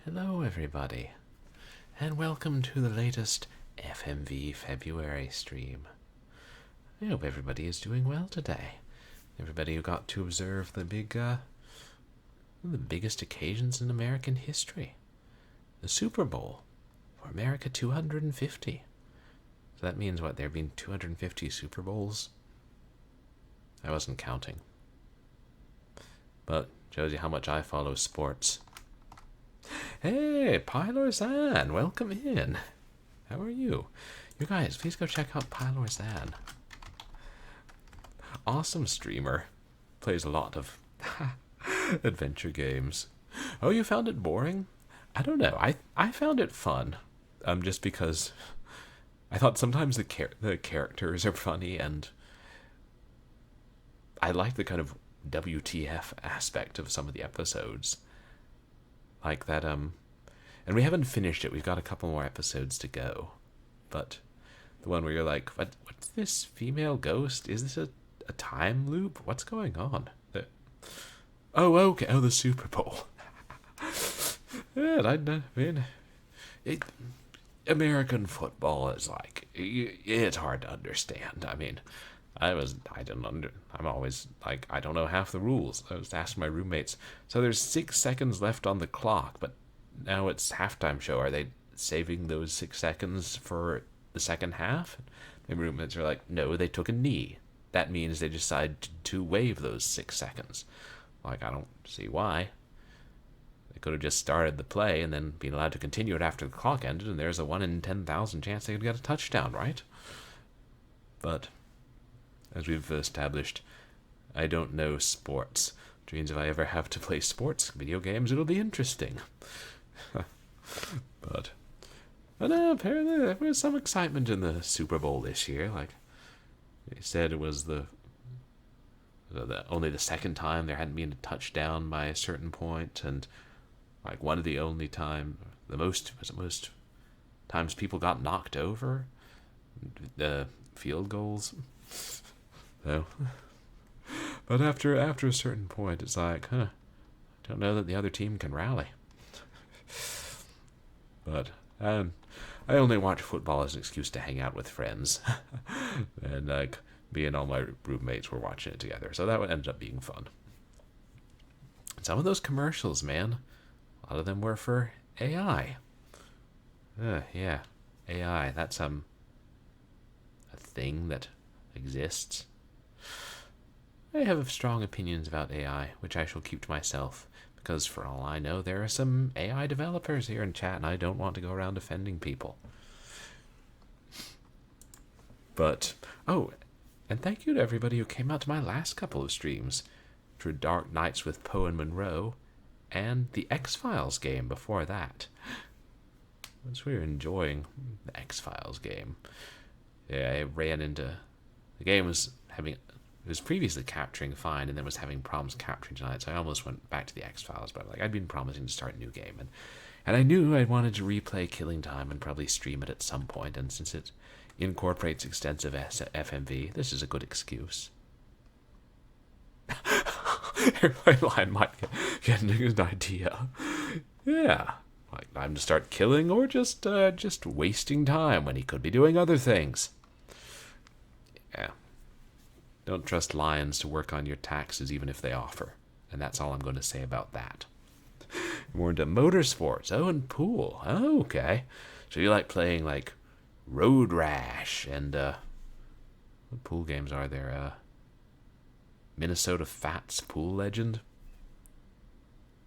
Hello everybody, and welcome to the latest FMV February stream. I hope everybody is doing well today. Everybody who got to observe the biggest occasions in American history. The Superbowl for America 250. So that means what, there have been 250 Super Bowls? I wasn't counting. But shows you how much I follow sports. Hey, Pylorzan, welcome in. How are you? You guys, please go check out Pylorzan. Awesome streamer. Plays a lot of adventure games. Oh, you found it boring? I don't know. I found it fun. Just because I thought sometimes the characters are funny, and I like the kind of WTF aspect of some of the episodes. Like that, and we haven't finished it. We've got a couple more episodes to go. But the one where you're like, what's this female ghost? Is this a time loop? What's going on? Oh, okay. Oh, the Super Bowl. Yeah, I mean, American football is like, it's hard to understand. I mean, I'm always like, I don't know half the rules. I was asking my roommates. So there's 6 seconds left on the clock, but now it's halftime show. Are they saving those 6 seconds for the second half? My roommates are like, no, they took a knee. That means they decided to waive those 6 seconds. Like, I don't see why. They could have just started the play and then been allowed to continue it after the clock ended, and there's a 1 in 10,000 chance they could get a touchdown, right? But as we've established, I don't know sports, which means if I ever have to play sports video games, it'll be interesting. But apparently there was some excitement in the Super Bowl this year. Like, they said it was only the second time there hadn't been a touchdown by a certain point, and like one of the only time, the most times people got knocked over, the field goals. So, but after a certain point, it's like, I don't know that the other team can rally. But I only watch football as an excuse to hang out with friends, and like me and all my roommates were watching it together. So that ended up being fun. Some of those commercials, man, a lot of them were for AI. Yeah, AI. That's a thing that exists. I have strong opinions about AI, which I shall keep to myself, because for all I know, there are some AI developers here in chat, and I don't want to go around offending people. But, oh, and thank you to everybody who came out to my last couple of streams, for Dark Nights with Poe and Monroe, and the X-Files game before that. Once we were enjoying the X-Files game, yeah, I ran into... The game was previously capturing fine, and then was having problems capturing tonight, so I almost went back to the X-Files, but like I'd been promising to start a new game, and I knew I wanted to replay Killing Time and probably stream it at some point, and since it incorporates extensive FMV, this is a good excuse. Every line might get a good idea. Yeah, like time to start killing or just wasting time when he could be doing other things. Yeah. Don't trust lions to work on your taxes even if they offer. And that's all I'm going to say about that. More into motorsports. Oh, and pool. Oh, okay. So you like playing like Road Rash and what pool games are there? Minnesota Fats Pool Legend?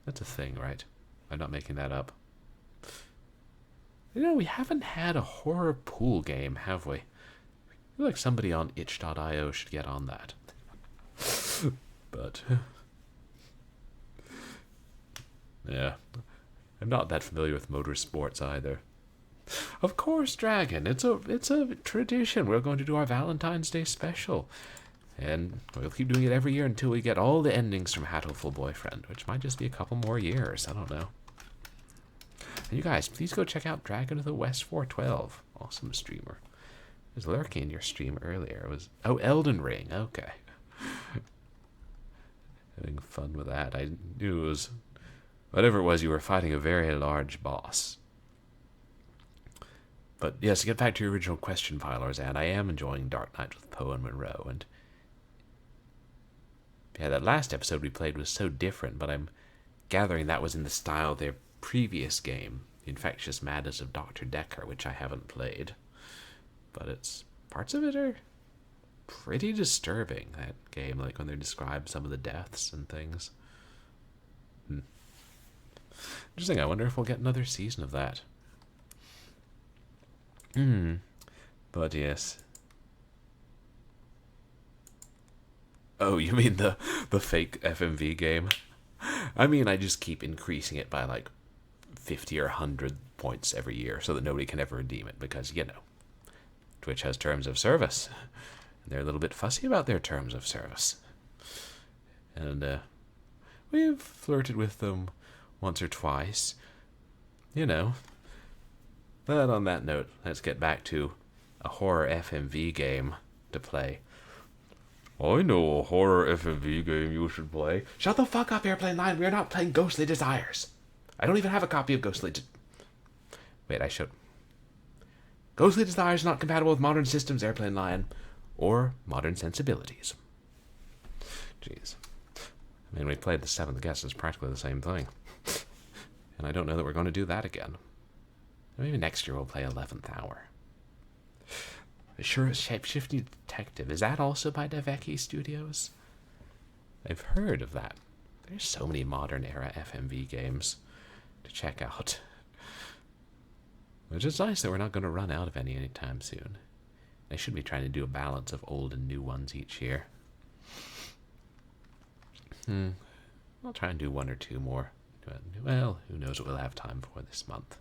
That's a thing, right? I'm not making that up. You know, we haven't had a horror pool game, have we? I feel like somebody on itch.io should get on that. But yeah, I'm not that familiar with motorsports either. Of course, Dragon. It's a tradition. We're going to do our Valentine's Day special, and we'll keep doing it every year until we get all the endings from Hatoful Boyfriend, which might just be a couple more years. I don't know. And you guys, please go check out Dragon of the West 412. Awesome streamer. Was lurking in your stream earlier. It was Elden Ring. Okay. Having fun with that. I knew it was Whatever it was, you were fighting a very large boss. But yes, to get back to your original question, Pylors, and I am enjoying Dark Knight with Poe and Monroe, and yeah, that last episode we played was so different, but I'm gathering that was in the style of their previous game, The Infectious Madness of Dr. Decker, which I haven't played. But it's parts of it are pretty disturbing, that game, like when they describe some of the deaths and things. Interesting, I wonder if we'll get another season of that. But yes. Oh, you mean the fake FMV game? I mean, I just keep increasing it by like 50 or 100 points every year so that nobody can ever redeem it because, you know, Twitch has terms of service. And they're a little bit fussy about their terms of service. And we've flirted with them once or twice. You know. But on that note, let's get back to a horror FMV game to play. I know a horror FMV game you should play. Shut the fuck up, Airplane Line. We're not playing Ghostly Desires. I don't even have a copy of Ghostly Wait, I should. Ghostly Desires is not compatible with modern systems, Airplane Lion, or modern sensibilities. Jeez. I mean, we played The Seventh Guest. It's practically the same thing. And I don't know that we're going to do that again. Maybe next year we'll play 11th Hour. The Shape-Shifting Detective. Is that also by Deveki Studios? I've heard of that. There's so many modern era FMV games to check out. Which is nice that we're not going to run out of any anytime soon. I should be trying to do a balance of old and new ones each year. I'll try and do one or two more. Well, who knows what we'll have time for this month.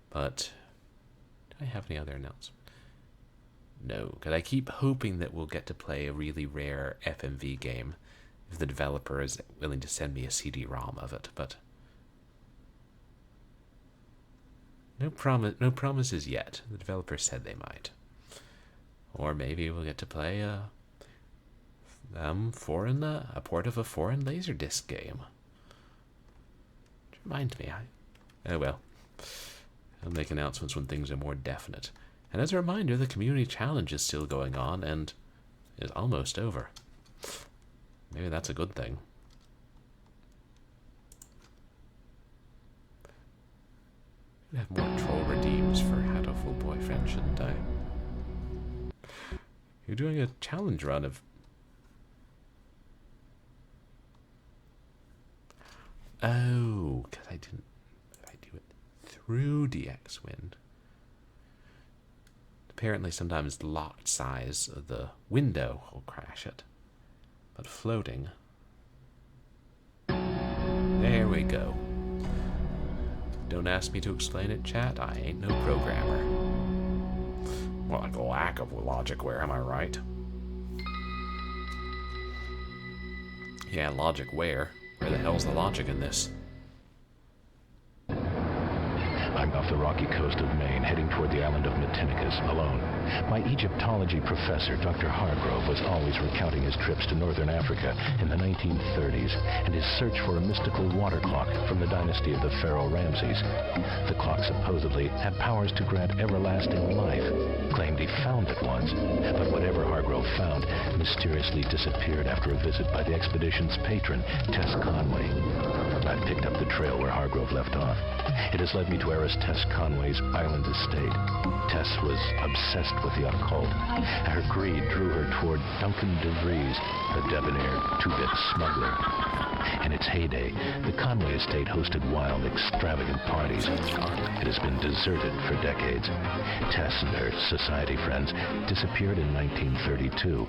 But, do I have any other announcements? No, because I keep hoping that we'll get to play a really rare FMV game if the developer is willing to send me a CD-ROM of it, but no promises yet. The developer said they might. Or maybe we'll get to play a port of a foreign Laserdisc game. Which reminds me, oh well. I'll make announcements when things are more definite. And as a reminder, the community challenge is still going on and is almost over. Maybe that's a good thing. I'd have more troll redeems for Hatoful Boyfriend, shouldn't I? You're doing a challenge run of... Oh, because I didn't... I do it through DXWind. Apparently sometimes the locked size of the window will crash it. But floating... There we go. Don't ask me to explain it, chat. I ain't no programmer. Well, like a lack of logic where, am I right? Yeah, logic where? Where the hell's the logic in this? I'm off the rocky coast of Maine, heading toward the island of Matinicus, alone. My Egyptology professor, Dr. Hargrove, was always recounting his trips to northern Africa in the 1930s and his search for a mystical water clock from the dynasty of the Pharaoh Ramses. The clock supposedly had powers to grant everlasting life. Claimed he found it once, but whatever Hargrove found mysteriously disappeared after a visit by the expedition's patron, Tess Conway. I've picked up the trail where Hargrove left off. It has led me to heiress Tess Conway's island estate. Tess was obsessed with the occult. Her greed drew her toward Duncan DeVries, the debonair two-bit smuggler. In its heyday, the Conway estate hosted wild, extravagant parties. It has been deserted for decades. Tess and her society friends disappeared in 1932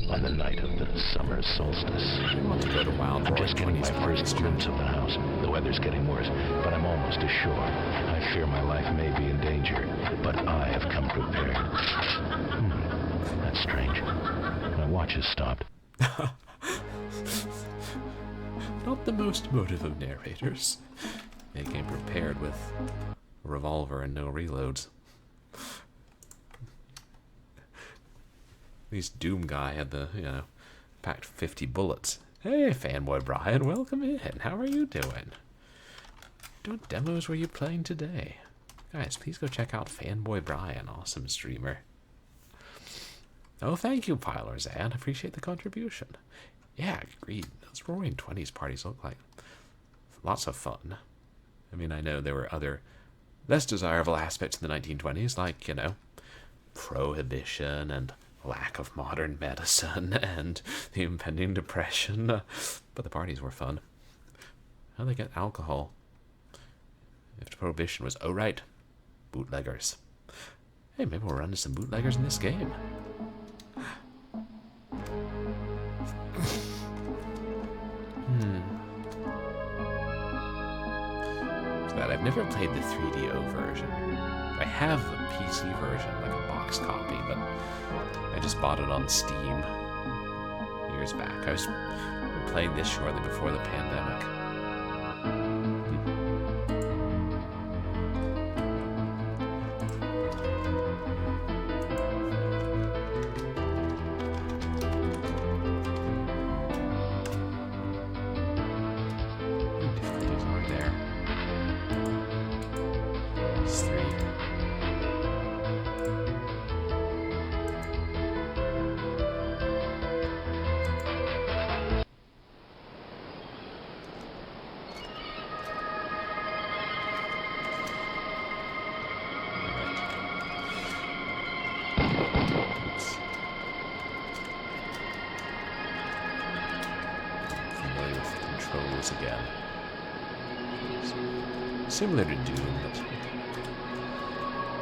on the night of the summer solstice. I'm just getting my first glimpse of the house. The weather's getting worse, but I'm almost ashore. I fear my life may be in danger, but I have come prepared. That's strange. My watch has stopped. Not the most emotive of narrators. They came prepared with a revolver and no reloads. At least Doom Guy had the, packed 50 bullets. Hey, fanboy Brian, welcome in. How are you doing? What demos were you playing today? Guys, please go check out Fanboy Brian, awesome streamer. Oh, thank you, Pilar Zan. Appreciate the contribution. Yeah, agreed. Those Roaring Twenties parties look like lots of fun. I mean, I know there were other less desirable aspects in the 1920s, like, you know, prohibition and lack of modern medicine and the impending depression, but the parties were fun. How'd they get alcohol? If prohibition was, oh right, bootleggers. Hey, maybe we'll run into some bootleggers in this game. That I've never played the 3DO version. I have the PC version, like a box copy, but I just bought it on Steam years back. I was playing this shortly before the pandemic. Again. Similar to Doom, but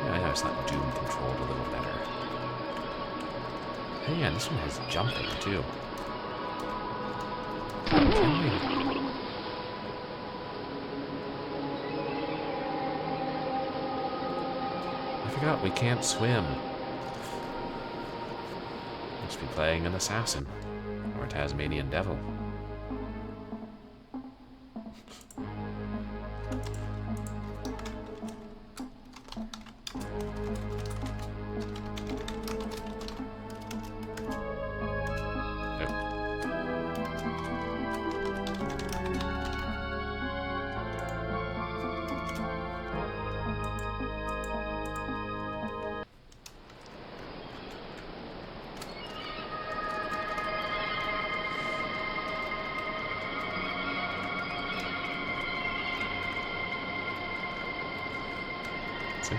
yeah, I know it's not Doom controlled a little better. Hey, yeah, this one has jumping too. I forgot we can't swim. Must be playing an assassin or a Tasmanian devil.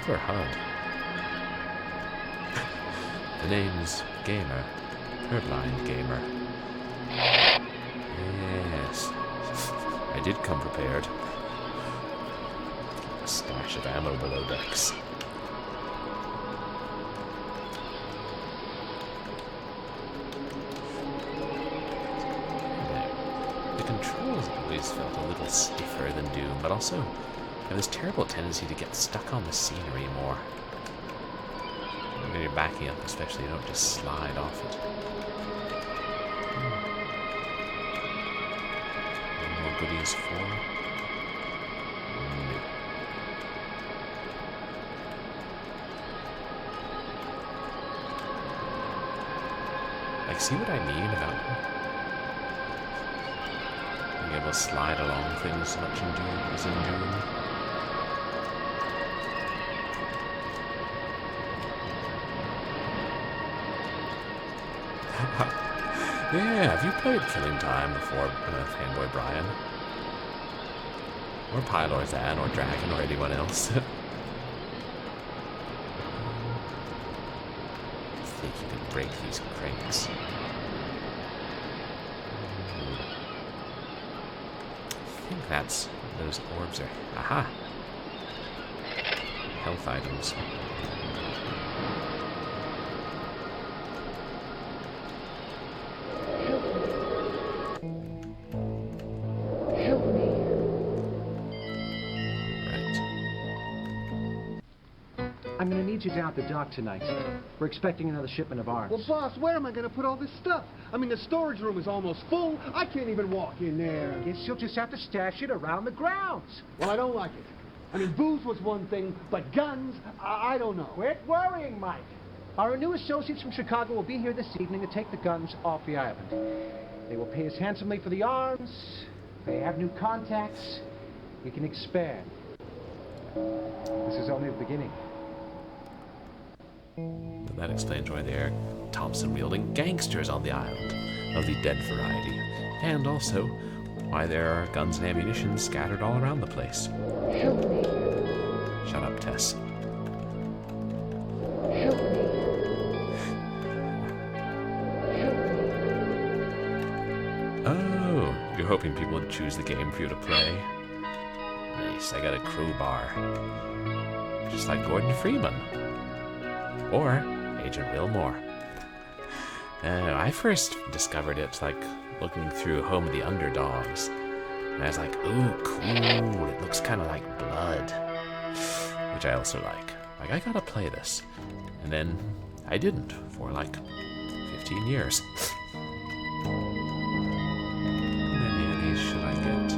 For HUD. The name's Gamer. Third-line Gamer. Yes. I did come prepared. A stash of ammo below decks. The controls always felt a little stiffer than Doom, but also and this terrible tendency to get stuck on the scenery more. When you're backing up, especially, you don't just slide off it. Any more goodies for? No. Like, see what I mean about being able to slide along things so much in Doom as in Doom? Yeah, have you played Killing Time before, Fanboy Brian? Or Pylor Zan, or Dragon, or anyone else? I think you can break these crates. I think that's those orbs are. Aha! Health items. I'm gonna need you down at the dock tonight. We're expecting another shipment of arms. Well, boss, where am I gonna put all this stuff? I mean, the storage room is almost full. I can't even walk in there. I guess you'll just have to stash it around the grounds. Well, I don't like it. I mean, booze was one thing, but guns, I don't know. Quit worrying, Mike. Our new associates from Chicago will be here this evening to take the guns off the island. They will pay us handsomely for the arms. They have new contacts. We can expand. This is only the beginning. And that explains why there are Thompson-wielding gangsters on the island of the dead variety, and also why there are guns and ammunition scattered all around the place. Help me. Shut up, Tess. Help me. Help me. Oh, you're hoping people would choose the game for you to play? Nice, I got a crowbar. Just like Gordon Freeman. Or Agent Wilmore. I first discovered it like looking through Home of the Underdogs. And I was like, ooh, cool, it looks kind of like blood. Which I also like. Like, I gotta play this. And then I didn't for like 15 years. How many of these should I get?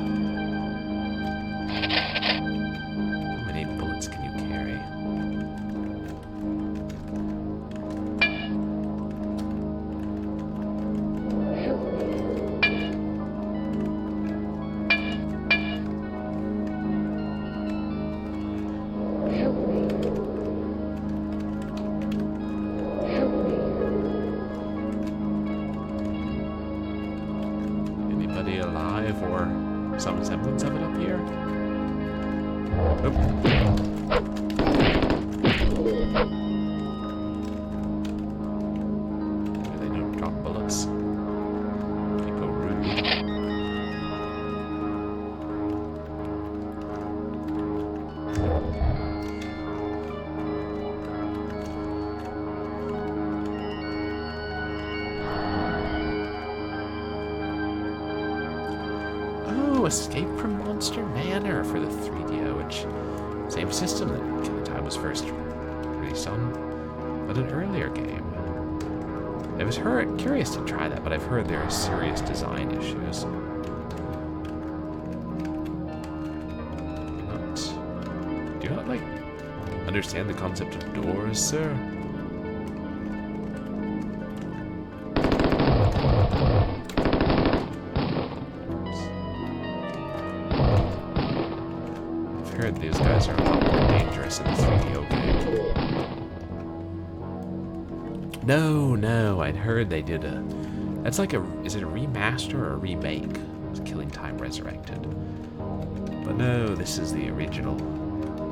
How many bullets can you carry? Anybody alive or some semblance of it up here? Nope. They don't drop bullets. People rude. Oh, Escape from Monster Manor for the 3DO, which same system that Killing Time was first released on, but an earlier game. I was curious to try that, but I've heard there are serious design issues. Do you not like understand the concept of doors, sir? I've heard these guys are a lot more dangerous in the 3DO game. No, I'd heard they did a... That's like a... Is it a remaster or a remake? It's Killing Time Resurrected. But no, this is the original...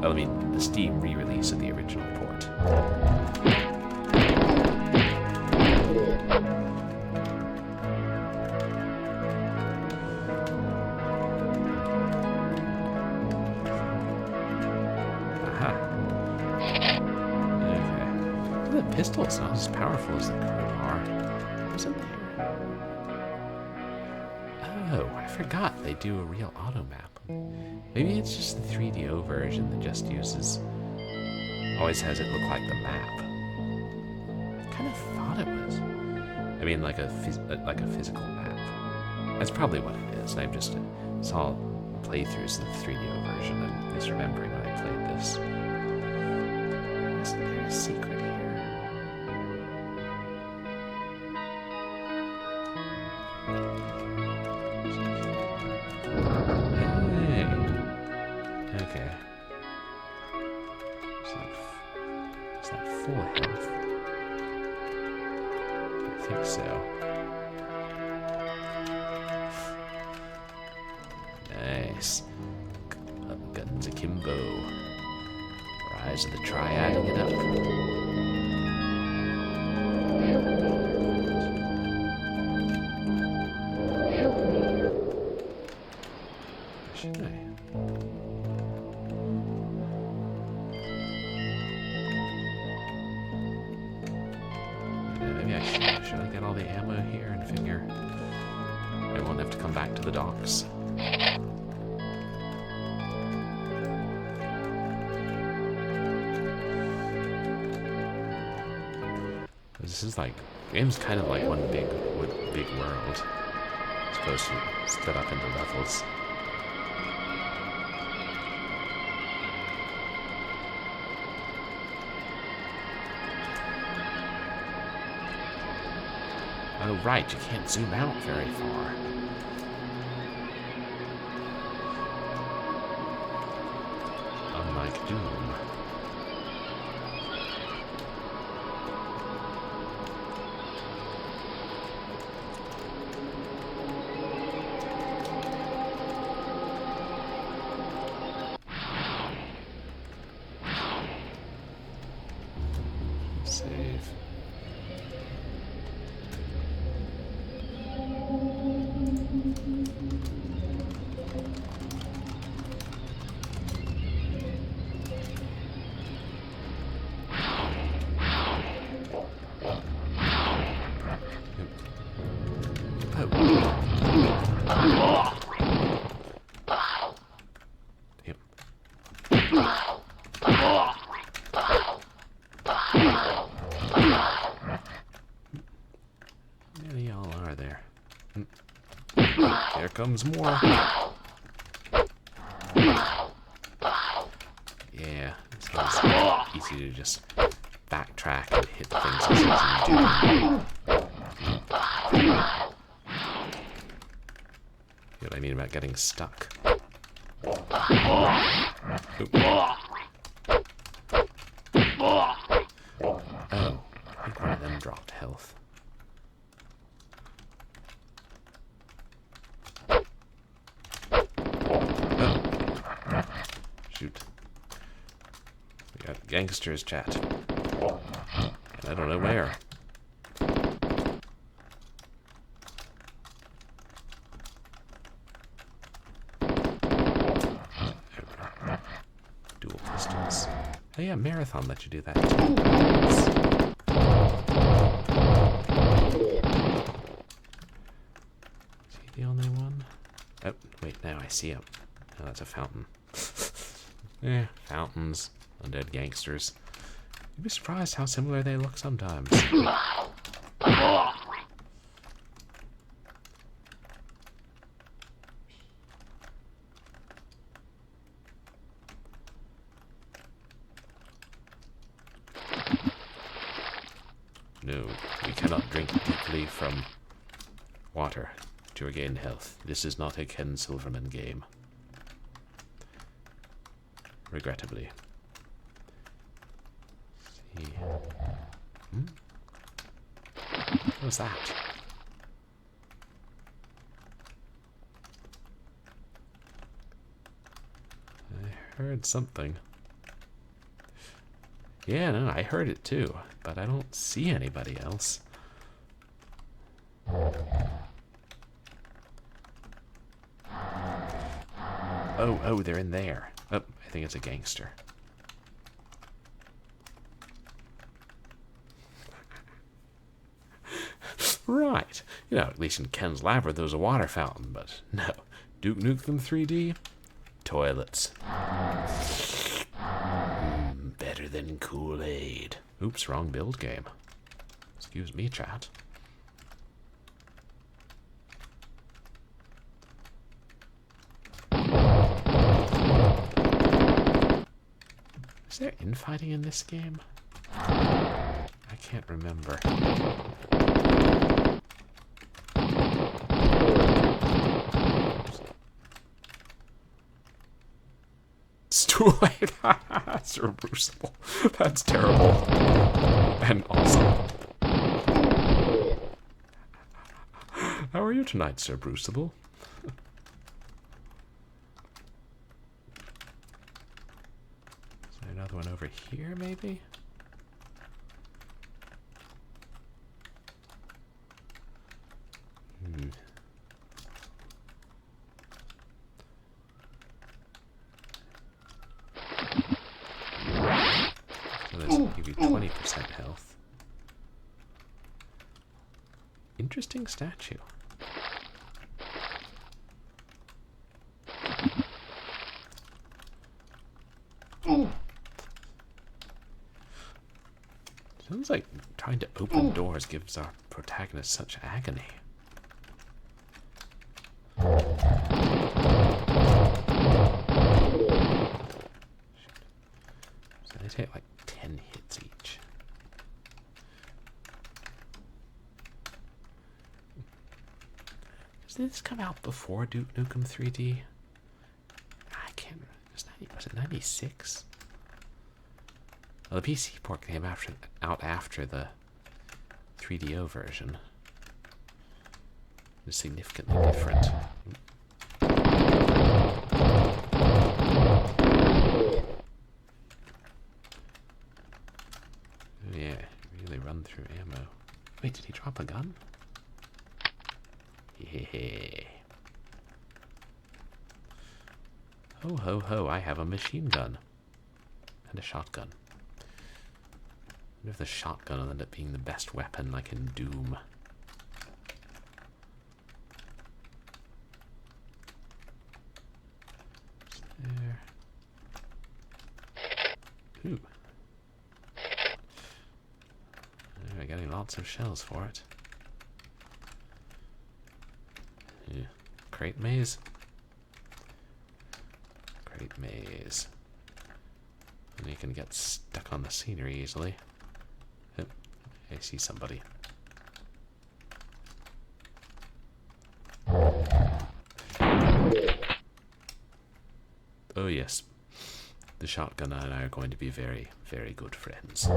I mean, the Steam re-release of the original port. Aha. Okay. The pistol's not as powerful as the crowbar. Wasn't there? Oh, I forgot they do a real auto map. Maybe it's just the 3DO version that just uses... Always has it look like the map. I kind of thought it was. I mean, like a physical map. That's probably what it is. I just saw playthroughs of the 3DO version and misremembering when I played this. Isn't there a secret here? Hey. Okay. Is that full health? I think so. Nice. Guns akimbo. Rise of the Triad, adding it up. Should I? Maybe I should. Should I get all the ammo here and figure I won't have to come back to the docks? This is like, the game's kind of like one big world. It's supposed to split up into levels. Oh right, you can't zoom out very far. Doom. Save. Many y'all are there? There comes more. Yeah, it's easy to just backtrack and hit things as easy as you do. You know what I mean about getting stuck? Oop. Oh, I think one of them dropped health. Oh. Shoot. We got gangsters chat. And I don't know where. Dual pistols. Oh yeah, Marathon let you do that too. Is he the only one? Oh, wait, now I see him. Oh, that's a fountain. Fountains. Undead gangsters. You'd be surprised how similar they look sometimes. No, we cannot drink deeply from water to regain health. This is not a Ken Silverman game. Regrettably. See. What was that? I heard something. Yeah, no, I heard it too, but I don't see anybody else. Oh, they're in there. Oh, I think it's a gangster. Right. You know, at least in Ken's Labyrinth there was a water fountain, but no. Duke Nukem 3D? Toilets. Better than Kool-Aid. Oops, wrong build game. Excuse me, chat. Is there infighting in this game? I can't remember. Stool-Aid. Cerebrucible. That's terrible. And awesome. How are you tonight, Cerebrucible? Is there another one over here, maybe? Give you 20% health. Interesting statue. Sounds like trying to open doors gives our protagonist such agony. So they take like 10 hits each. Did this come out before Duke Nukem 3D? I can't remember. Was it 96? Well, the PC port came out after the 3DO version. It's significantly different. Yeah, really run through ammo. Wait, did he drop a gun? Yeah. Ho ho ho, I have a machine gun. And a shotgun. I wonder if the shotgun will end up being the best weapon like in Doom. There. Ooh. We're getting lots of shells for it. Yeah. Crate maze. Crate maze. And you can get stuck on the scenery easily. Oh, I see somebody. Oh yes. The shotgun and I are going to be very, very good friends.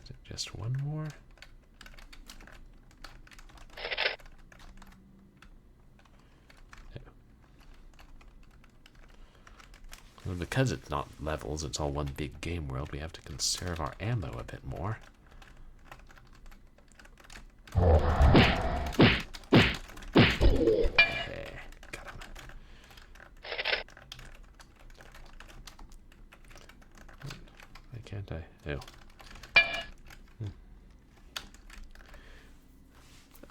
Is it just one more? Well, because it's not levels, it's all one big game world, we have to conserve our ammo a bit more. Yeah, got him. Why can't I? Oh.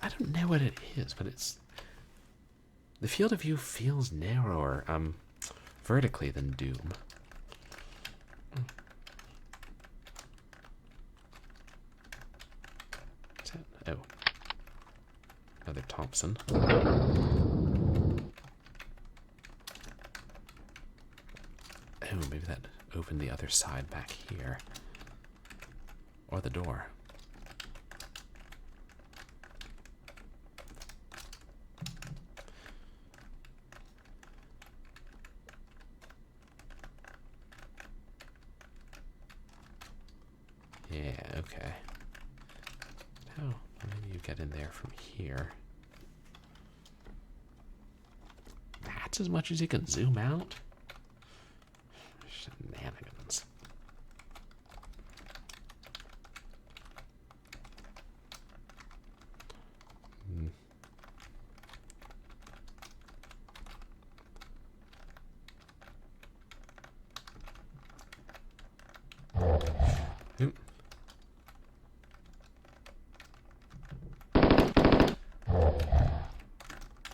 I don't know what it is, but it's... The field of view feels narrower, vertically than Doom. What's that? Oh. Another Thompson. Oh, maybe that opened the other side back here. Or the door. Yeah, okay. Oh, maybe you get in there from here. That's as much as you can zoom out? Shenanigans. Hmm.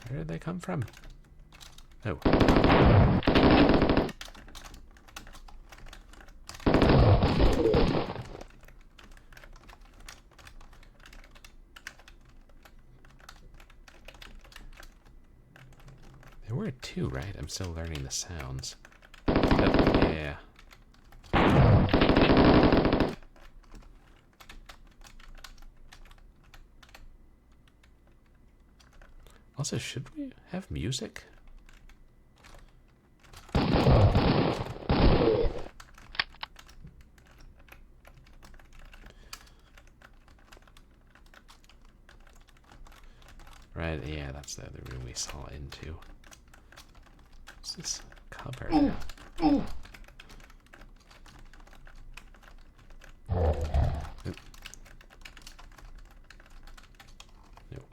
Where did they come from? Oh. There were two, right? I'm still learning the sounds. Oh, yeah. Also, should we have music? Right, yeah, that's the other room we saw into. What's this cupboard? Oop. Nope.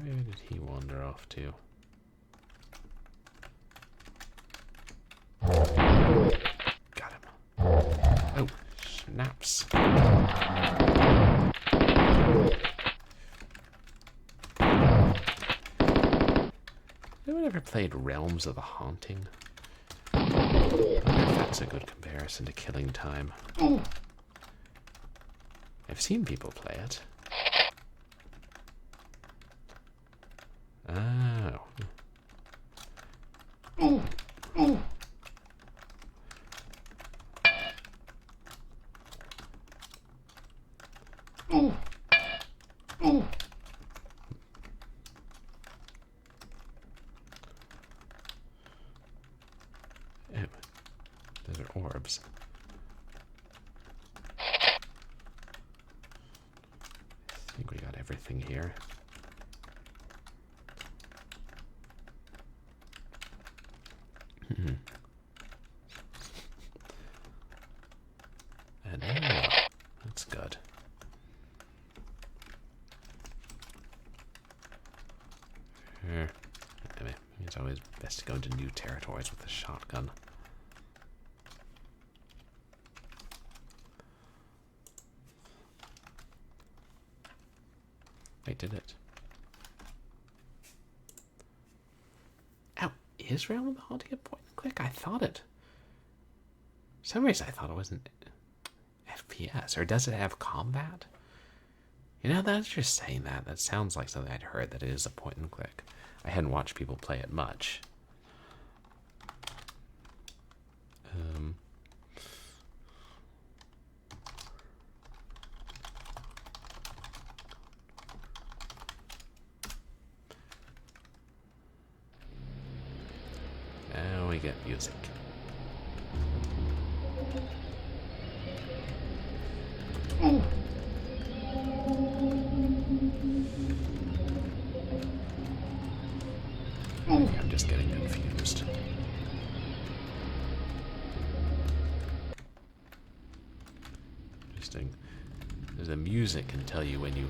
Where did he wander off to? Got him. Oh, snaps. Anyone ever played Realms of the Haunting? I wonder if that's a good comparison to Killing Time. I've seen people play it. Oh. Oh, those are orbs. I think we got everything here. And that's good. Anyway, it's always best to go into new territories with a shotgun. I did it. Ow, is Realm of the Haunting a point and click? I thought it. For some reason I thought it was an FPS, or does it have combat? You know, that's just saying that. That sounds like something I'd heard, that it is a point and click. I hadn't watched people play it much. Now we get music. I'm just getting confused. Interesting. The music can tell you when you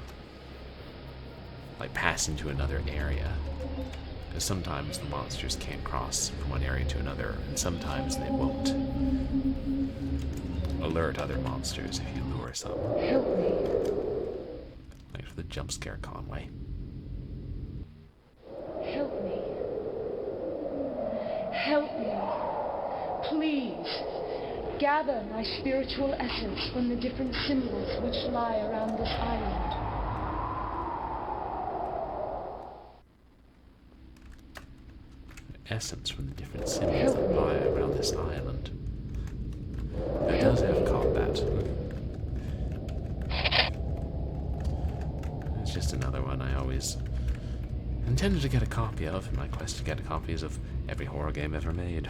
like pass into another area. Because sometimes the monsters can't cross from one area to another, and sometimes they won't. Alert other monsters if you lure some. Help me. Thanks for the jump scare, Conway. Help me. Help me. Please. Gather my spiritual essence from the different symbols which lie around this island. Essence from the different symbols that lie around this island. It does have combat. It's just another one I always intended to get a copy of in my quest to get copies of every horror game ever made.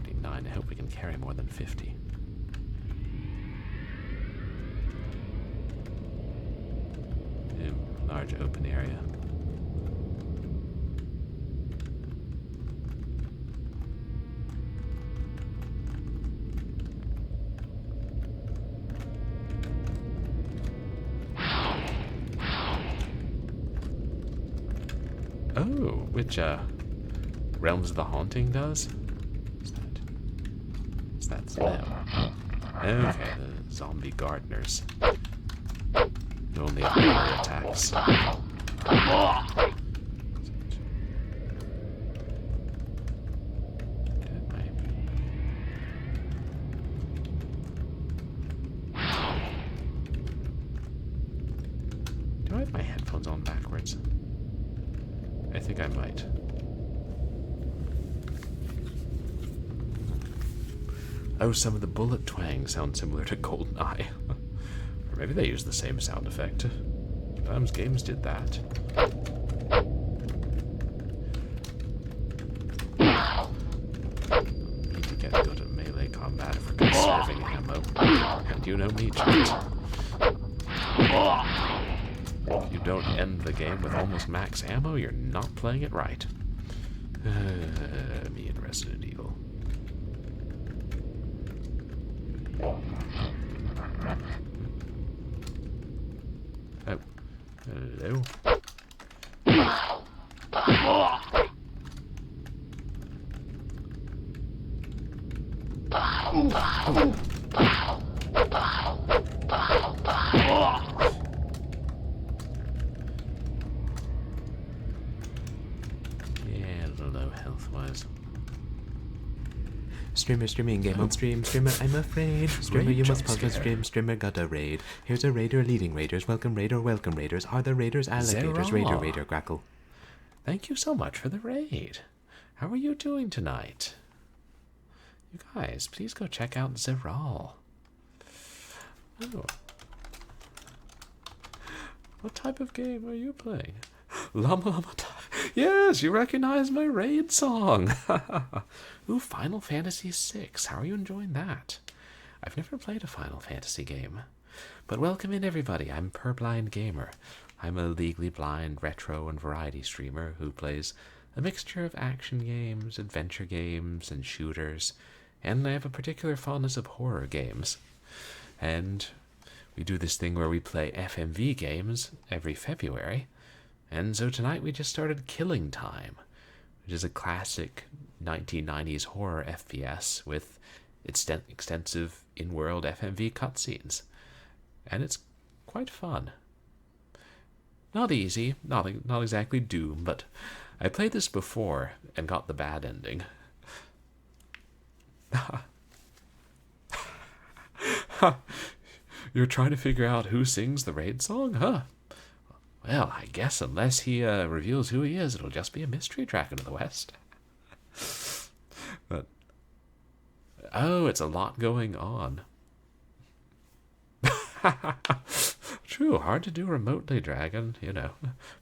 49. I hope we can carry more than 50. Large open area. Oh, which Realms of the Haunting does? That's them. Okay, the zombie gardeners. You only have melee attacks. Do I have my headphones on backwards? I think I might. Oh, some of the bullet twang sound similar to GoldenEye. Or maybe they use the same sound effect. Sometimes games did that. Need to get good at melee combat for conserving ammo. And you know me, chat. If you don't end the game with almost max ammo, you're not playing it right. Me and Resident Evil. Oh. Hello. Yeah, a little low health-wise. Streamer streaming game on stream. Streamer, I'm afraid. Streamer, Great you jump must pause the scare. stream. Streamer got a raid. Here's a raider leading raiders. Welcome raider, welcome raiders. Are the raiders alligators? Zera. Raider, raider, grackle. Thank you so much for the raid. How are you doing tonight? You guys, please go check out Zeral. Oh. What type of game are you playing? Llama Llama Yes, you recognize my raid song. Ooh, Final Fantasy VI. How are you enjoying that? I've never played a Final Fantasy game. But welcome in, everybody. I'm Purblind Gamer. I'm a legally blind retro and variety streamer who plays a mixture of action games, adventure games, and shooters. And I have a particular fondness of horror games. And we do this thing where we play FMV games every February. And so tonight we just started Killing Time, which is a classic 1990s horror FPS with extensive in-world FMV cutscenes. And it's quite fun. Not easy, not exactly Doom, but I played this before and got the bad ending. You're trying to figure out who sings the raid song, huh? Well, I guess unless he reveals who he is, it'll just be a mystery track into the West. But oh, it's a lot going on. True, hard to do remotely, Dragon. You know,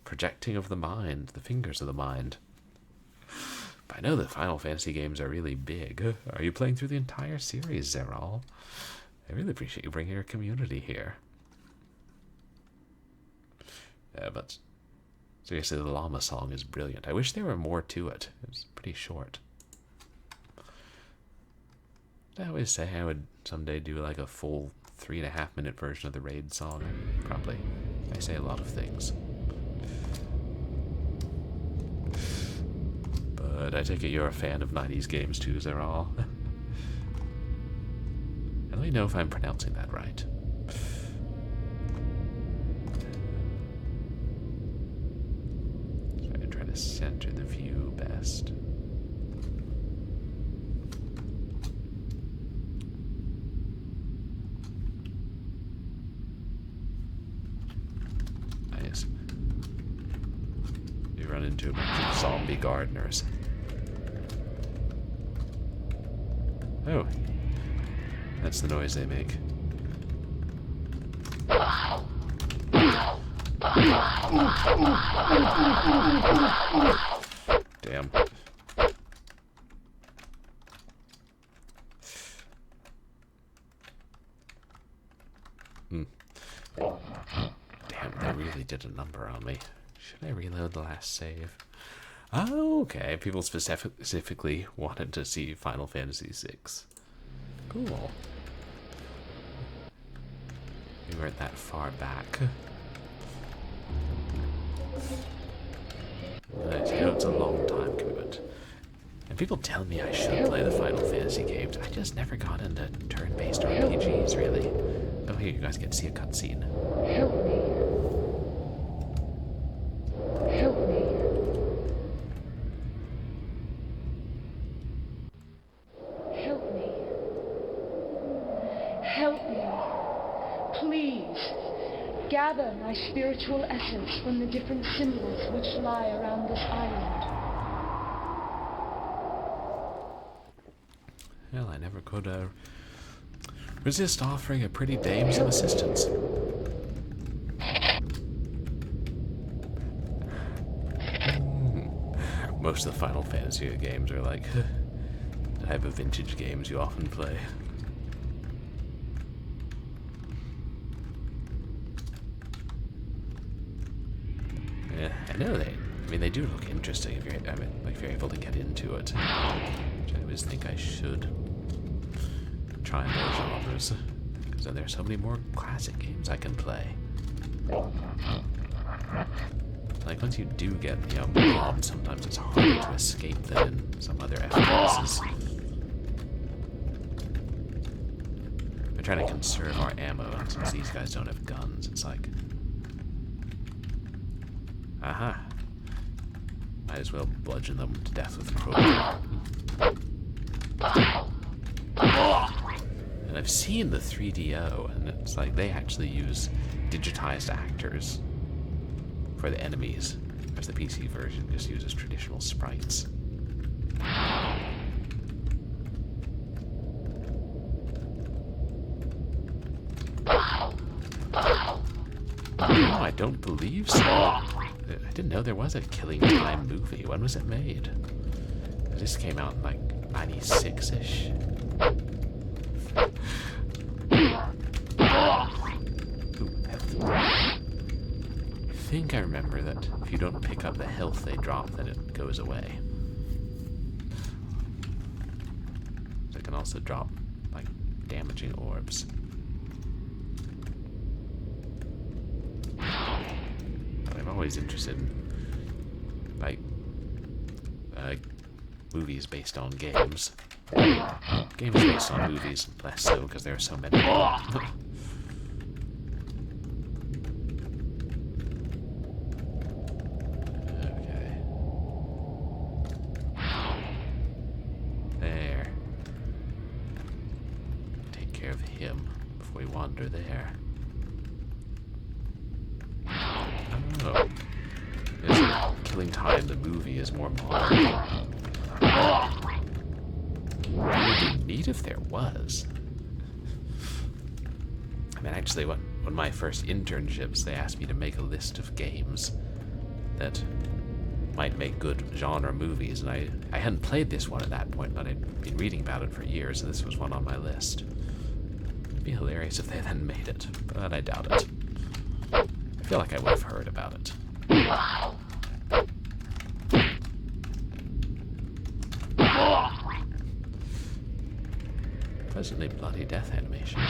projecting of the mind, the fingers of the mind. But I know the Final Fantasy games are really big. Are you playing through the entire series, Zeral? I really appreciate you bringing your community here. But seriously, the llama song is brilliant. I wish there were more to it. It's pretty short. I always say I would someday do like a full 3.5-minute version of the raid song. Probably. I say a lot of things. But I take it you're a fan of 90s games too, Zeral. And let me know if I'm pronouncing that right. To center the view best. Nice. You run into a bunch of zombie gardeners. Oh, that's the noise they make. Damn. Damn, they really did a number on me. Should I reload the last save? Oh, okay. People specifically wanted to see Final Fantasy VI. Cool. We weren't that far back. Nice. You know, it's a long time commitment. And people tell me I should play the Final Fantasy games. I just never got into turn-based RPGs, really. Oh, here, you guys get to see a cutscene. Help me. Help me. Help me. Help me. Please. Gather my spiritual essence from the different symbols which lie around this island. Well, I never could resist offering a pretty dame some assistance. Most of the Final Fantasy games are like the type of vintage games you often play. Yeah, I know they do look interesting if you're able to get into it. Which I always think I should try more genres, because then there's so many more classic games I can play. Like once you do get, mobbed, sometimes it's harder to escape than in some other FPSs. We're trying to conserve our ammo, and since these guys don't have guns, it's like, aha. Might as well bludgeon them to death with crowbar. And I've seen the 3DO, and it's like they actually use digitized actors for the enemies, whereas the PC version just uses traditional sprites. No, I don't believe so. I didn't know there was a Killing Time movie. When was it made? This came out in like 96-ish. I think I remember that if you don't pick up the health they drop, then it goes away. They can also drop, like, damaging orbs. But I'm always interested in, like, movies based on games. Games based on movies, less so, because there are so many. There. Oh. Killing Time, the movie, is more modern. It would be neat if there was. I mean, actually, one of my first internships, they asked me to make a list of games that might make good genre movies, and I hadn't played this one at that point, but I'd been reading about it for years, and this was one on my list. It'd be hilarious if they then made it, but I doubt it. I feel like I would have heard about it. Pleasantly bloody death animations.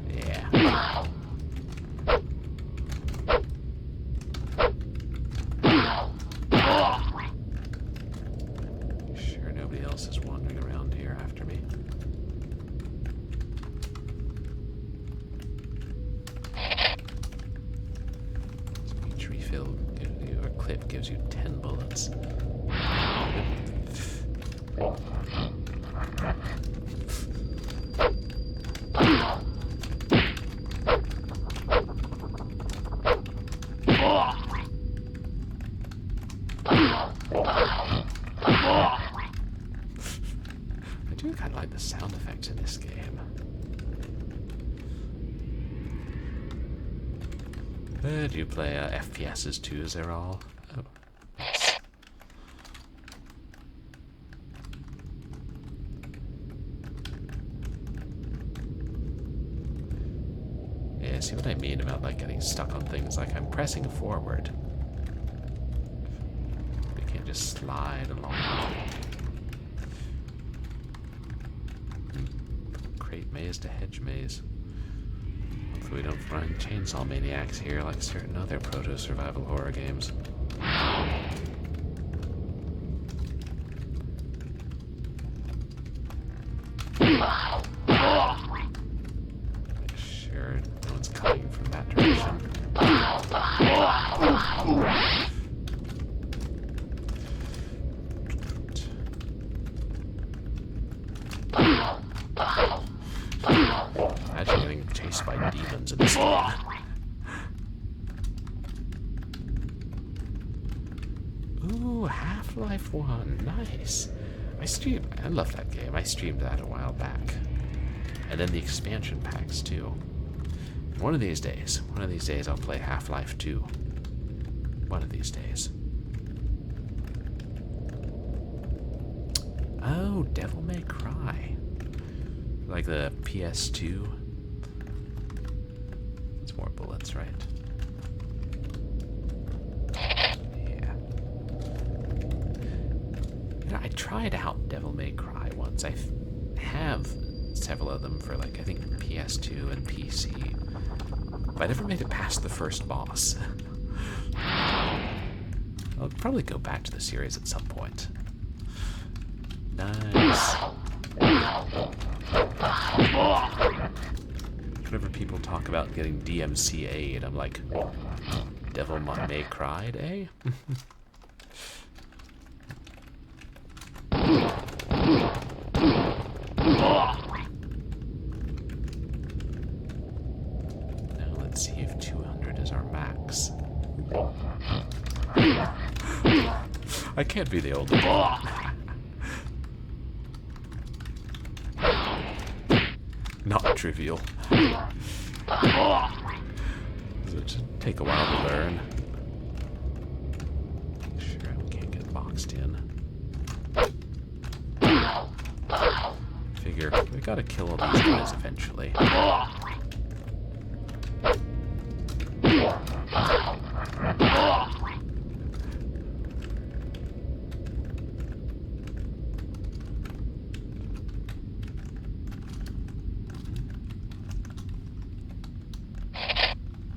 Yeah. Sure nobody else is wandering around here after me. Each refill or clip gives you 10 bullets. I do kind of like the sound effects in this game. Do you play FPSs too? Is there all? Oh. Yes. Yeah, see what I mean about like getting stuck on things? Like I'm pressing forward. We can't just slide along. Crate maze to hedge maze. Hopefully we don't run chainsaw maniacs here like certain other proto-survival horror games. Make sure no one's coming from that direction. Imagine getting chased by demons in this game. Ooh, Half-Life 1. Nice. I love that game. I streamed that a while back. And then the expansion packs, too. One of these days I'll play Half-Life 2. One of these days. Oh, Devil May Cry. Like the PS2. It's more bullets, right? Yeah. You know, I tried out Devil May Cry once. I have several of them for, like, I think PS2 and PC. But I never made it past the first boss. I'll probably go back to the series at some point. Nice. Whenever people talk about getting DMCA'd, I'm like, Devil May Cry, eh? Now let's see if 200 is our max. I can't be the only one. Not trivial. to take a while to learn. Sure, we can't get boxed in. Figure we gotta kill all these guys eventually.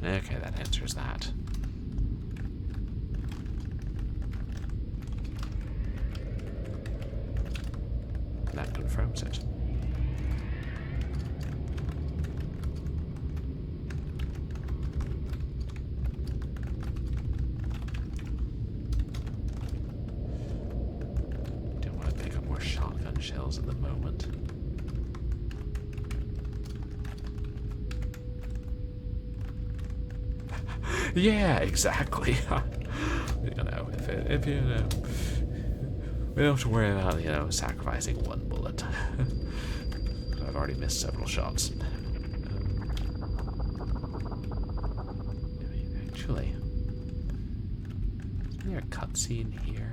Okay, that answers that. That confirms it. Don't want to pick up more shotgun shells at the moment. Yeah, exactly. You know, if you know, we don't have to worry about, you know, sacrificing one bullet. I've already missed several shots. Actually, isn't there a cutscene here?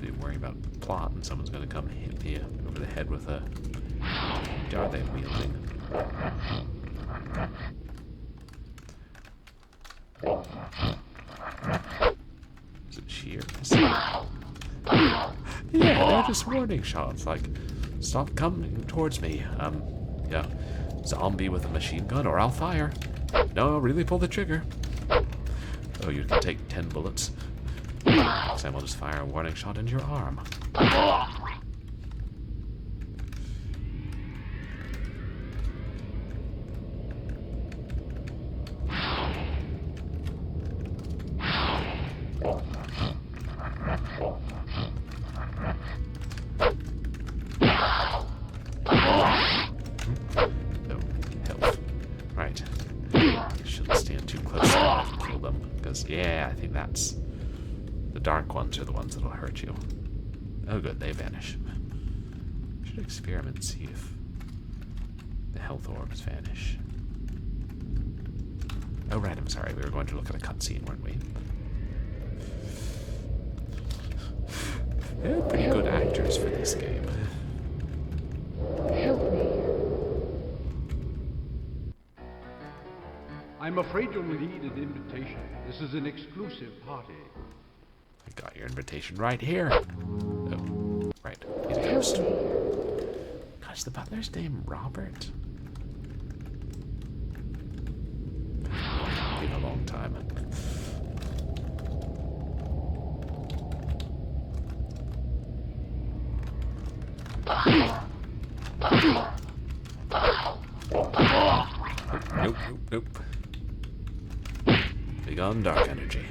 Be worrying about plot and someone's gonna come hit you over the head with a... What are they wielding? Is it shears? Yeah, they're just warning shots, like, stop coming towards me. Yeah, zombie with a machine gun, or I'll fire. No, really pull the trigger. Oh, you can take 10 bullets. Next time I'll just fire a warning shot into your arm. Yeah, I think that's... The dark ones are the ones that'll hurt you. Oh good, they vanish. Should experiment and see if the health orbs vanish. Oh right, I'm sorry, we were going to look at a cutscene, weren't we? They're pretty good actors for this game. Help me. I'm afraid you'll need an invitation. This is an exclusive party. I got your invitation right here. Oh, right. He's a ghost. Gosh, the butler's name Robert? Been a long time. Nope, nope, nope. Big on dark energy.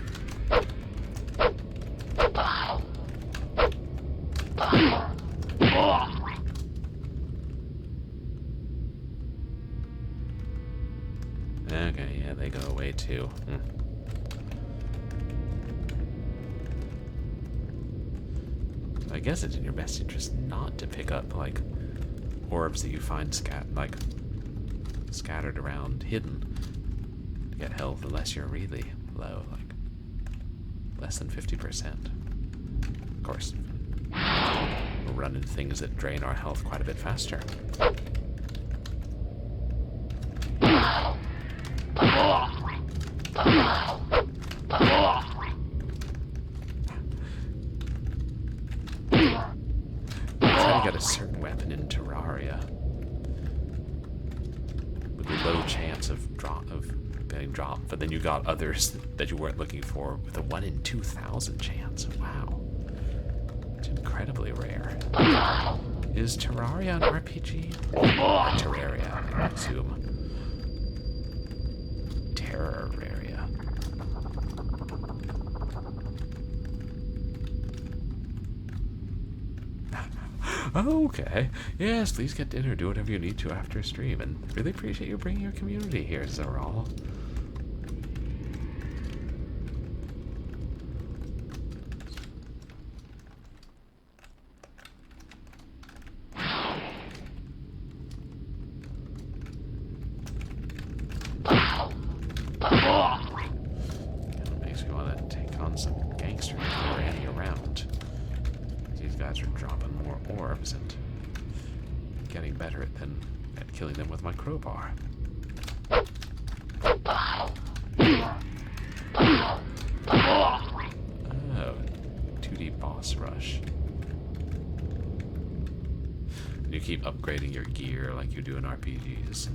Okay, yeah, they go away too. I guess it's in your best interest not to pick up, like, orbs that you find scattered around, hidden, to get health unless you're really low, like less than 50%. Of course, we'll run into things that drain our health quite a bit faster. Try to get a certain weapon in Terraria with a low chance of being dropped, but then you got others that you weren't looking for with a 1 in 2,000 chance. Wow, it's incredibly rare. Is Terraria an RPG? Or Terraria, I assume. Terraria. Okay. Yes, please get dinner. Do whatever you need to after stream. And really appreciate you bringing your community here, Zeral. Makes me want to take on some gangsters already around. These guys are dropping more orbs and getting better at killing them with my crowbar. Oh, 2D boss rush. You keep upgrading your gear like you do in RPGs.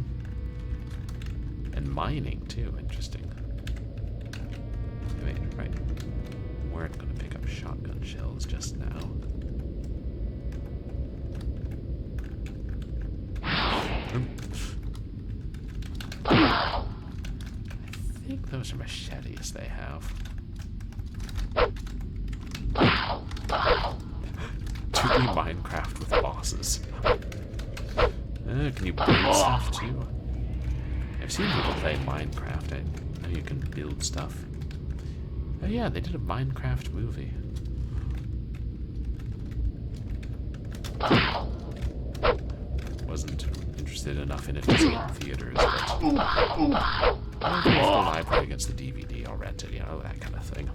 And mining, too. Interesting. Wait, right. We weren't going to pick up shotgun shells just now. I think those are machetes they have. 2D Minecraft with bosses. Can you build stuff too? I've seen people play Minecraft. I know you can build stuff. Oh yeah, they did a Minecraft movie. Wasn't interested enough in it to see it in theaters, but I'll go to the library against the DVD, I'll rent it, you know, that kind of thing.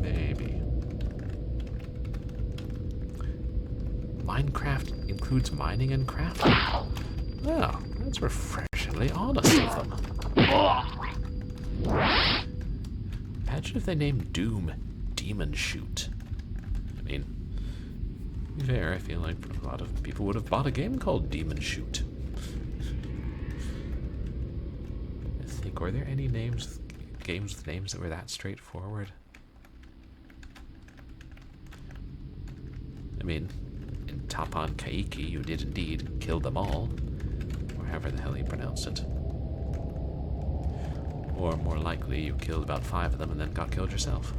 Maybe. Minecraft includes mining and crafting. Well, that's refreshingly honest of them. Imagine if they named Doom Demon Shoot. I mean, to be fair, I feel like a lot of people would have bought a game called Demon Shoot. I think, were there any games with names that were that straightforward? I mean, in Tapan Kaiki, you did indeed kill them all, or however the hell you pronounce it. Or more likely, you killed about 5 of them and then got killed yourself.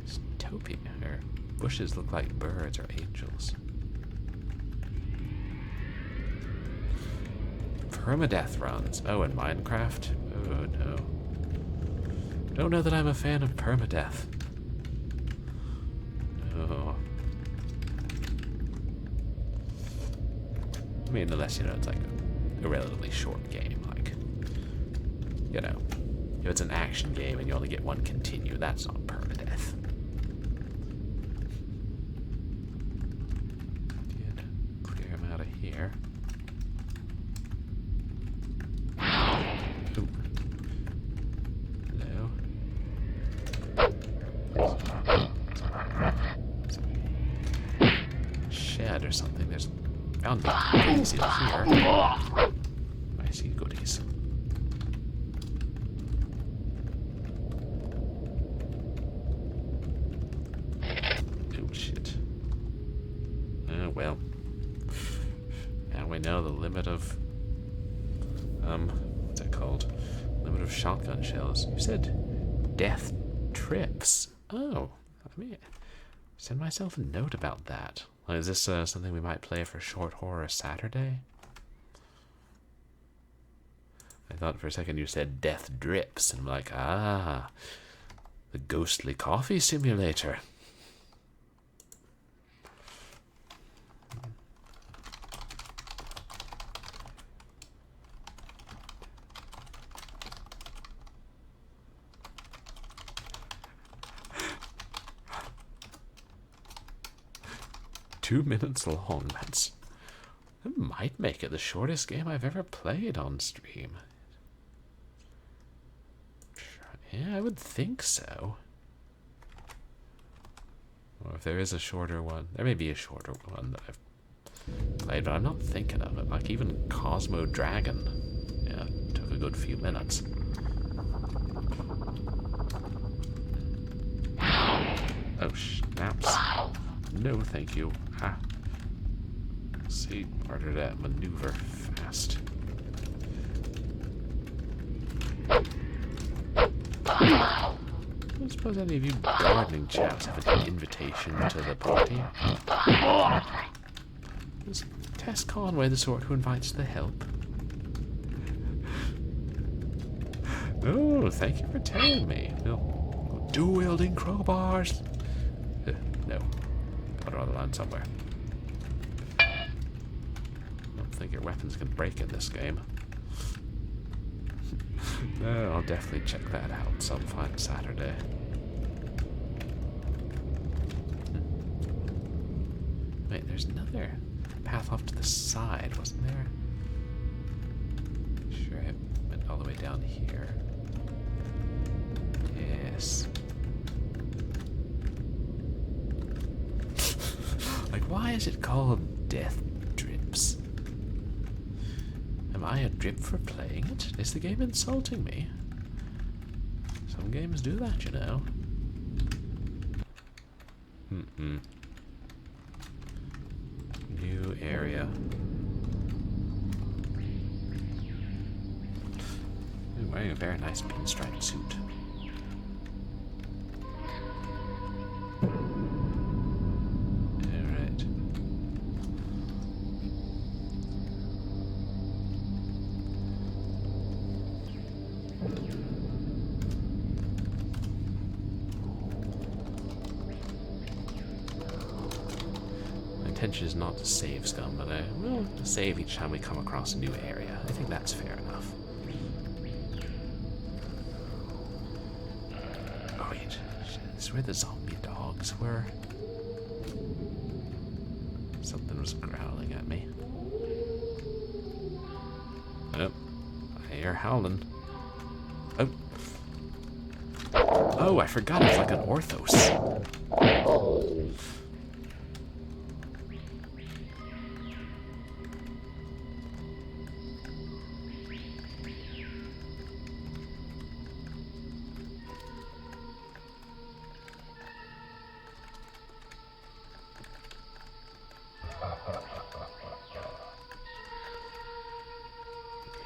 These topi, or bushes look like birds or angels. Permadeath runs. Oh, in Minecraft? Oh, no. Don't know that I'm a fan of permadeath. Oh. I mean, unless, you know, it's like a relatively short game, like, you know, if it's an action game and you only get one continue, that's not permadeath. Did clear him out of here. Ooh. Hello. Shed or something. There's found goodies in here. I see goodies. Oh shit. Oh well. Now we know the limit of what's it called? Limit of shotgun shells. You said death trips. Oh, let me send myself a note about that. Is this something we might play for Short Horror Saturday? I thought for a second you said death drips, and I'm like, ah, the ghostly coffee simulator. 2 minutes long. That might make it the shortest game I've ever played on stream. Yeah, I would think so. Or if there is a shorter one, there may be a shorter one that I've played, but I'm not thinking of it. Like even Cosmo Dragon, yeah, took a good few minutes. Oh snaps! No, thank you. Ha. See, harder to maneuver fast. I don't suppose any of you gardening chaps have an invitation to the party. Is Tess Conway the sort who invites the help? Oh, thank you for telling me. No. Dual-wielding crowbars. No. Gotta draw the line somewhere. think your weapons can break in this game. No, I'll definitely check that out some fine Saturday. Wait, there's another path off to the side, wasn't there? Sure, it went all the way down here. Yes. Like, why is it called Death Drips? Am I a drip for playing it? Is the game insulting me? Some games do that, you know. New area. Ooh, wearing a very nice pinstripe suit. Alright. My intention is not to save Scum, but I will save each time we come across a new area. I think that's fair enough. Oh wait, this is where the zombie dogs were. Something was growling at me. Oh, I hear howling. Oh. Oh, I forgot it's like an Orthos.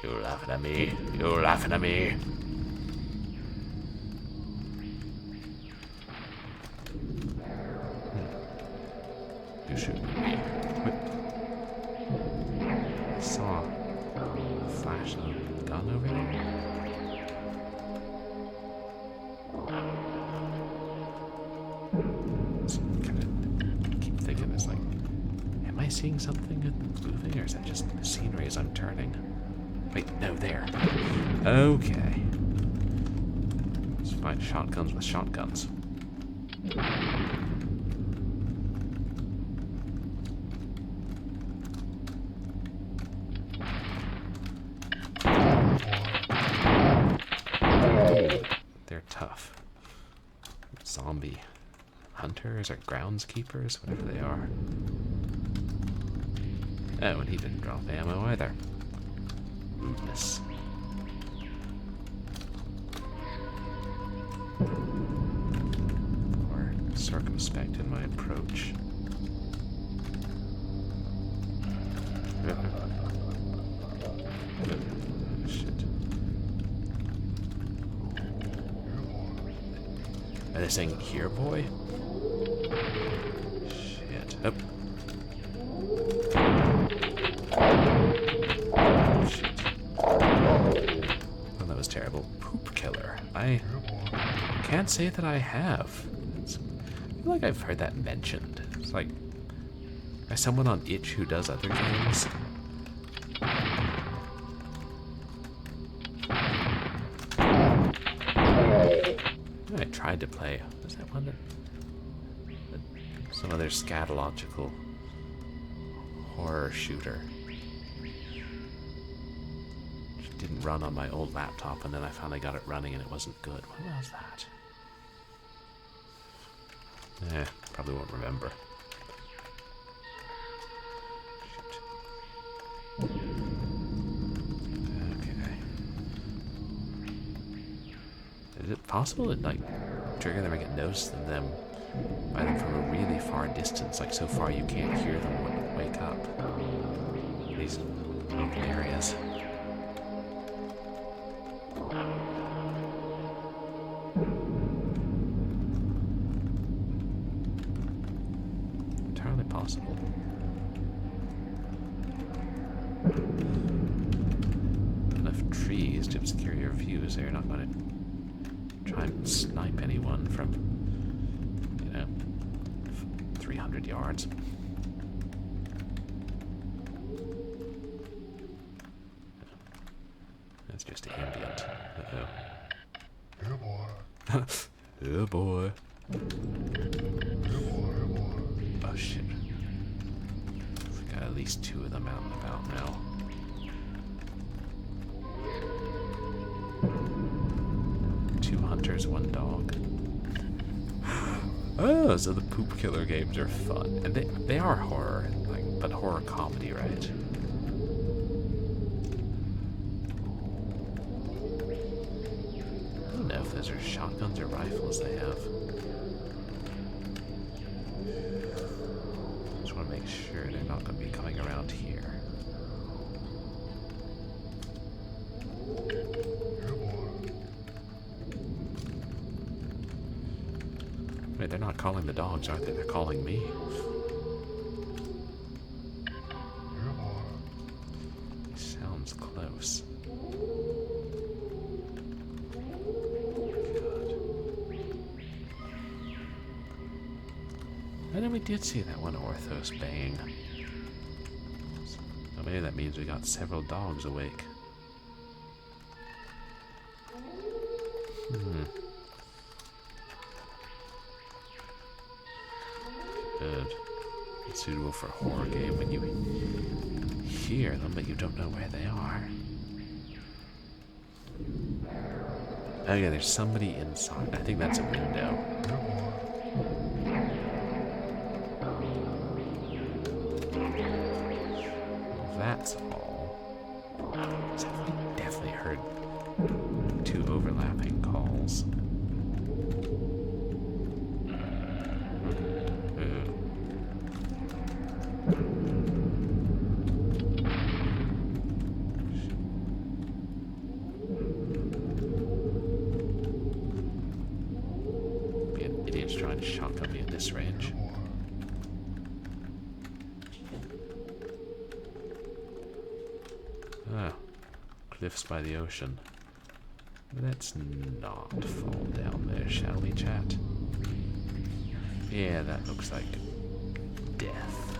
You're laughing at me. You're laughing at me. You shoot me. I saw a flash of a gun over there. I keep thinking, it's like, am I seeing something moving, or is that just scenery as I'm turning? Wait, no, there. Okay. Let's fight shotguns with shotguns. They're tough. Zombie hunters or groundskeepers, whatever they are. Oh, and he didn't drop ammo either. Rudeness. Or circumspect in my approach. Shit. Are they saying here, boy? Shit. Oh. Terrible. Poop killer. I can't say that I have. I feel like I've heard that mentioned. It's like, by someone on Itch who does other games. I tried to play. Was that one that some other scatological horror shooter? Didn't run on my old laptop, and then I finally got it running and it wasn't good. What was that? Probably won't remember. Shoot. Okay. Is it possible to like trigger them or get noticed in them by them from a really far distance, like so far you can't hear them when you wake up? These open areas. Entirely possible. Enough trees to obscure your views. They're not going to try and snipe anyone from, 300 yards. That's just ambient. Uh-oh. Here, boy. Oh boy. Here, boy. Here, boy. Oh shit. We've got at least 2 of them out and about now. Two hunters, 1 dog. Oh, so the poop killer games are fun. And they are horror, like, but horror comedy, right? I don't know if those are shotguns or rifles they have. Just want to make sure they're not going to be coming around here. Wait, they're not calling the dogs, are they? They're calling me. Sounds close. I know we did see that one Orthos baying. So maybe that means we got several dogs awake. Good. It's suitable for a horror game when you hear them, but you don't know where they are. Okay, there's somebody inside. I think that's a window. That's all. So we definitely heard 2 overlapping calls. Be an idiot's trying to shotgun me at this range. Ah, cliffs by the ocean. Let's not fall down there, shall we, chat? Yeah, that looks like death.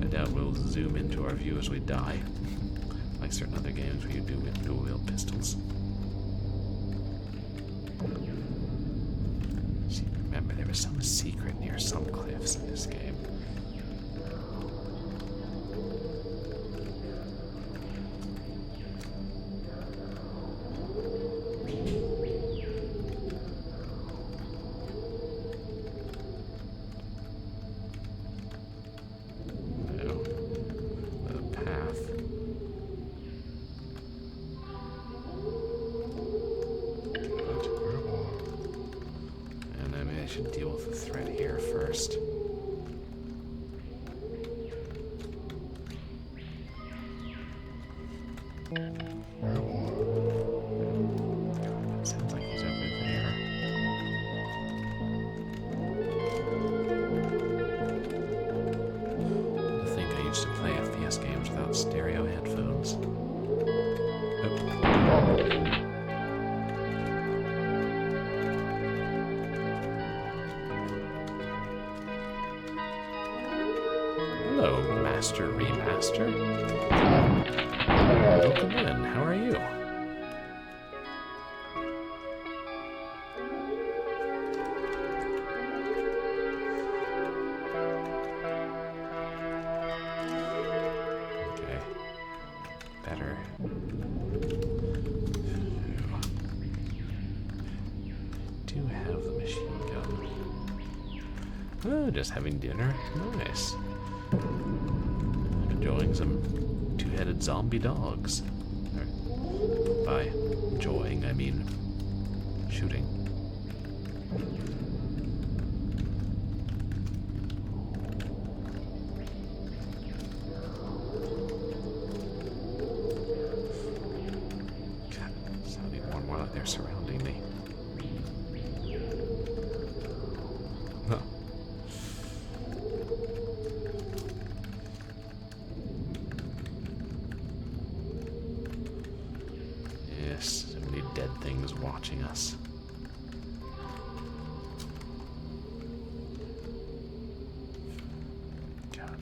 I doubt we'll zoom into our view as we die, like certain other games where you do with dual-wield pistols. See, remember, there was some secret near some cliffs in this game. Deal with the threat here first. Sounds like he's over there. I think I used to play FPS games without stereo headphones. Hello, Master Remaster. Welcome in. How are you? Okay. Better. Do have the machine gun. Oh, just having dinner. Nice. Enjoying some 2-headed zombie dogs. By enjoying, I mean shooting. God, it's sounding more and more like they're surrounding me. Huh. So many dead things watching us. God.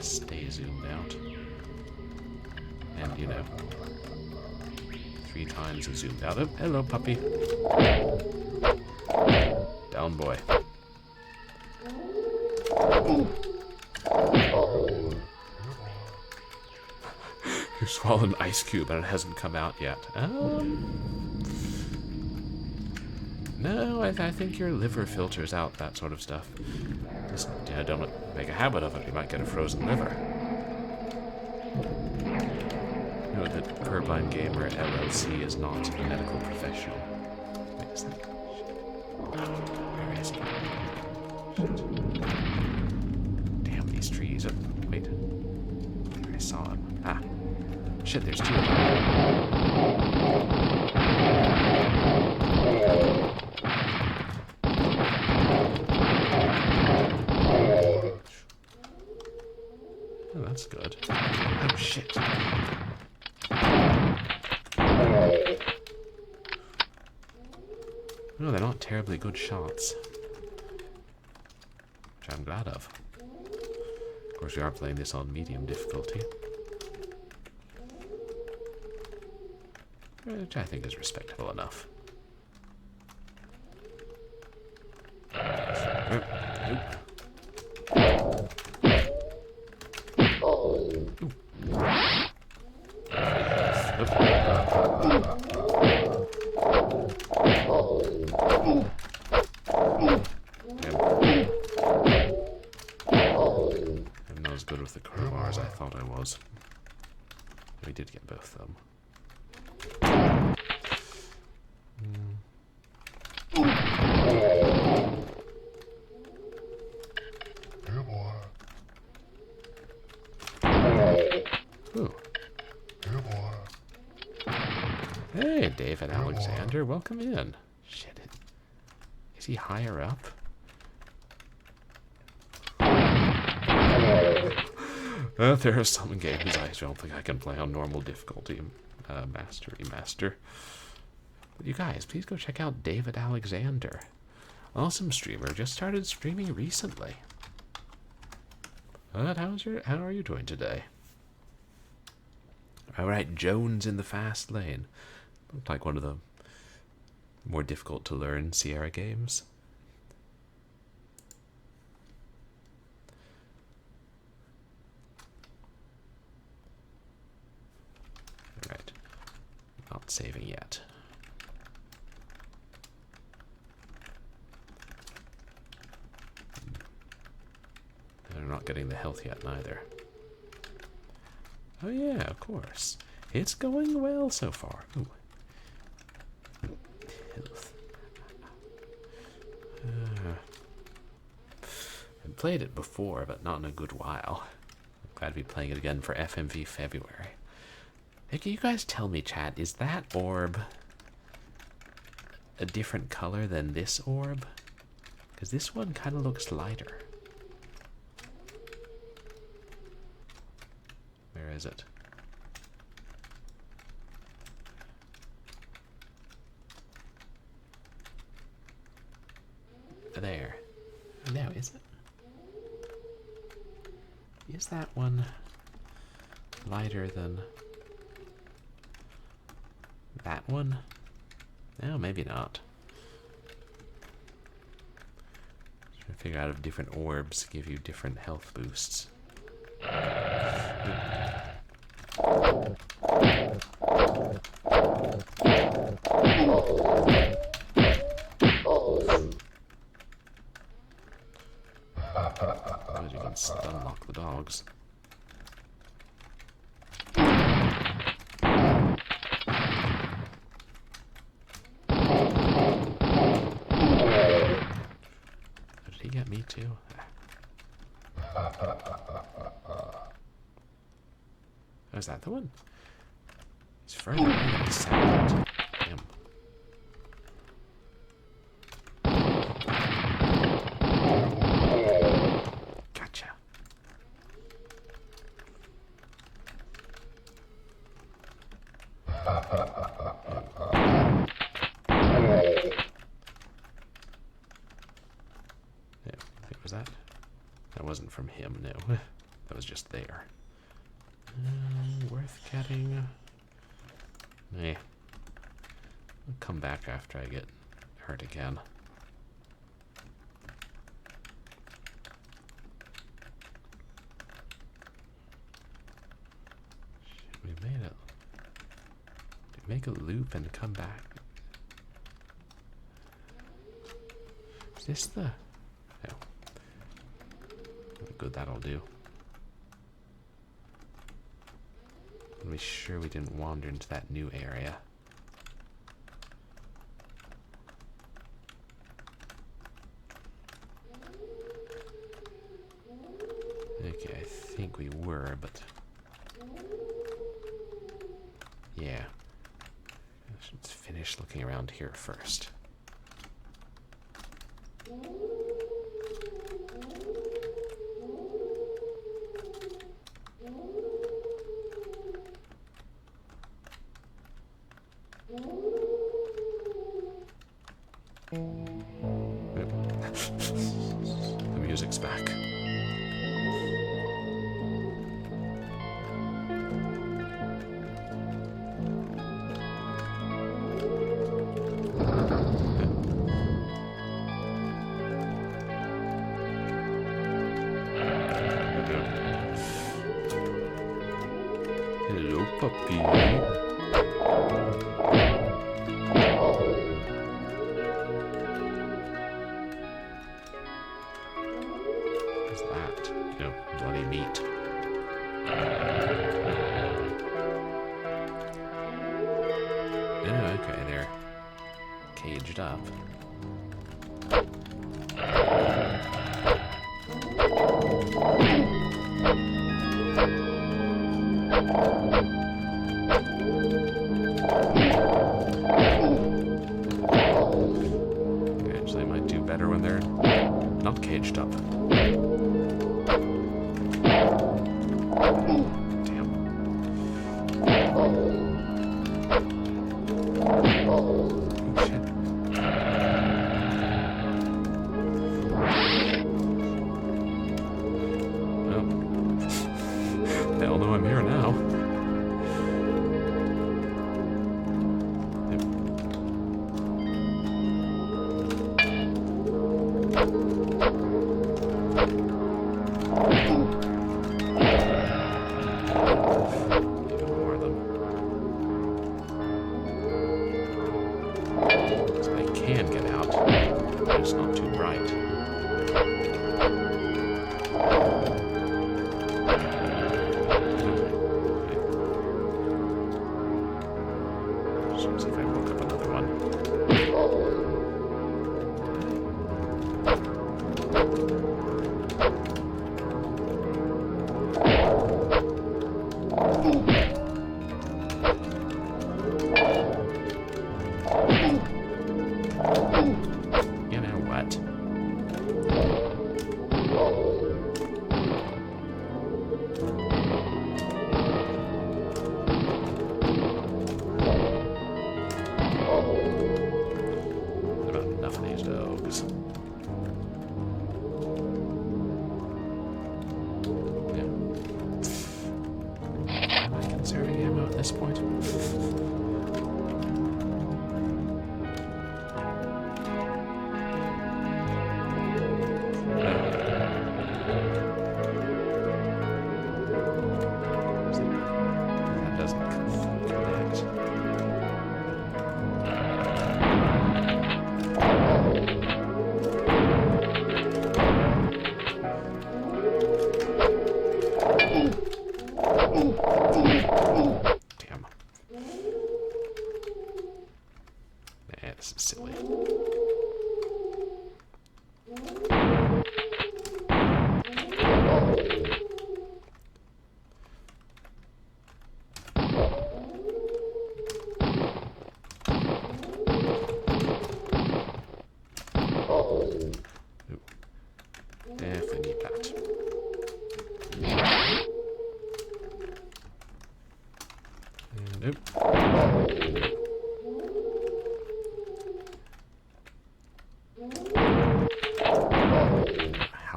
stay zoomed out. And, you know, 3 times as zoomed out. Oh, hello, puppy. Down, boy. You swallowed an ice cube and it hasn't come out yet. No, I think your liver filters out that sort of stuff. Just, you know, don't make a habit of it. You might get a frozen liver. You know that Purblind Gamer LLC is not a medical professional. Wait a second. Where is he? Shit. Damn these trees. Oh, wait. I saw him. Ah. Shit, there's 2 of them. Oh, that's good. Oh, shit. No, they're not terribly good shots. Which I'm glad of. Of course, we are playing this on medium difficulty. Which I think is respectable enough. I'm not as good with the crowbar as I thought I was. We did get both of them. Here, boy. Ooh. Here, boy. Hey, David Alexander, welcome in. Shit. Is he higher up? There are some games I don't think I can play on normal difficulty. Master. But you guys, please go check out David Alexander. Awesome streamer, just started streaming recently. But how are you doing today? Alright, Jones in the fast lane. Looked like one of the more difficult to learn Sierra games. Alright. Not saving yet. They're not getting the health yet, neither. Oh yeah, of course. It's going well so far. Ooh. Health. I've played it before, but not in a good while. I'm glad to be playing it again for FMV February. Hey, can you guys tell me, chat, is that orb a different color than this orb? Because this one kind of looks lighter. Where is it? There. No, is it? Is that one lighter than that one? No, maybe not. Trying to figure out if different orbs give you different health boosts. You can unlock the dogs. Did he get me too? Oh, is that the one? He's further away than the sound. Damn. Gotcha. Yeah, was that? That wasn't from him, no. that was just there. Worth getting. Eh. I'll come back after I get hurt again. Shit, we made it. Did we make a loop and come back? Is this the... Oh. Good, that'll do. I'll be sure we didn't wander into that new area. Okay, I think we were, but... Yeah. Let's finish looking around here first. The music's back. Hello, puppy. Up. Actually, I might do better when they're not caged up.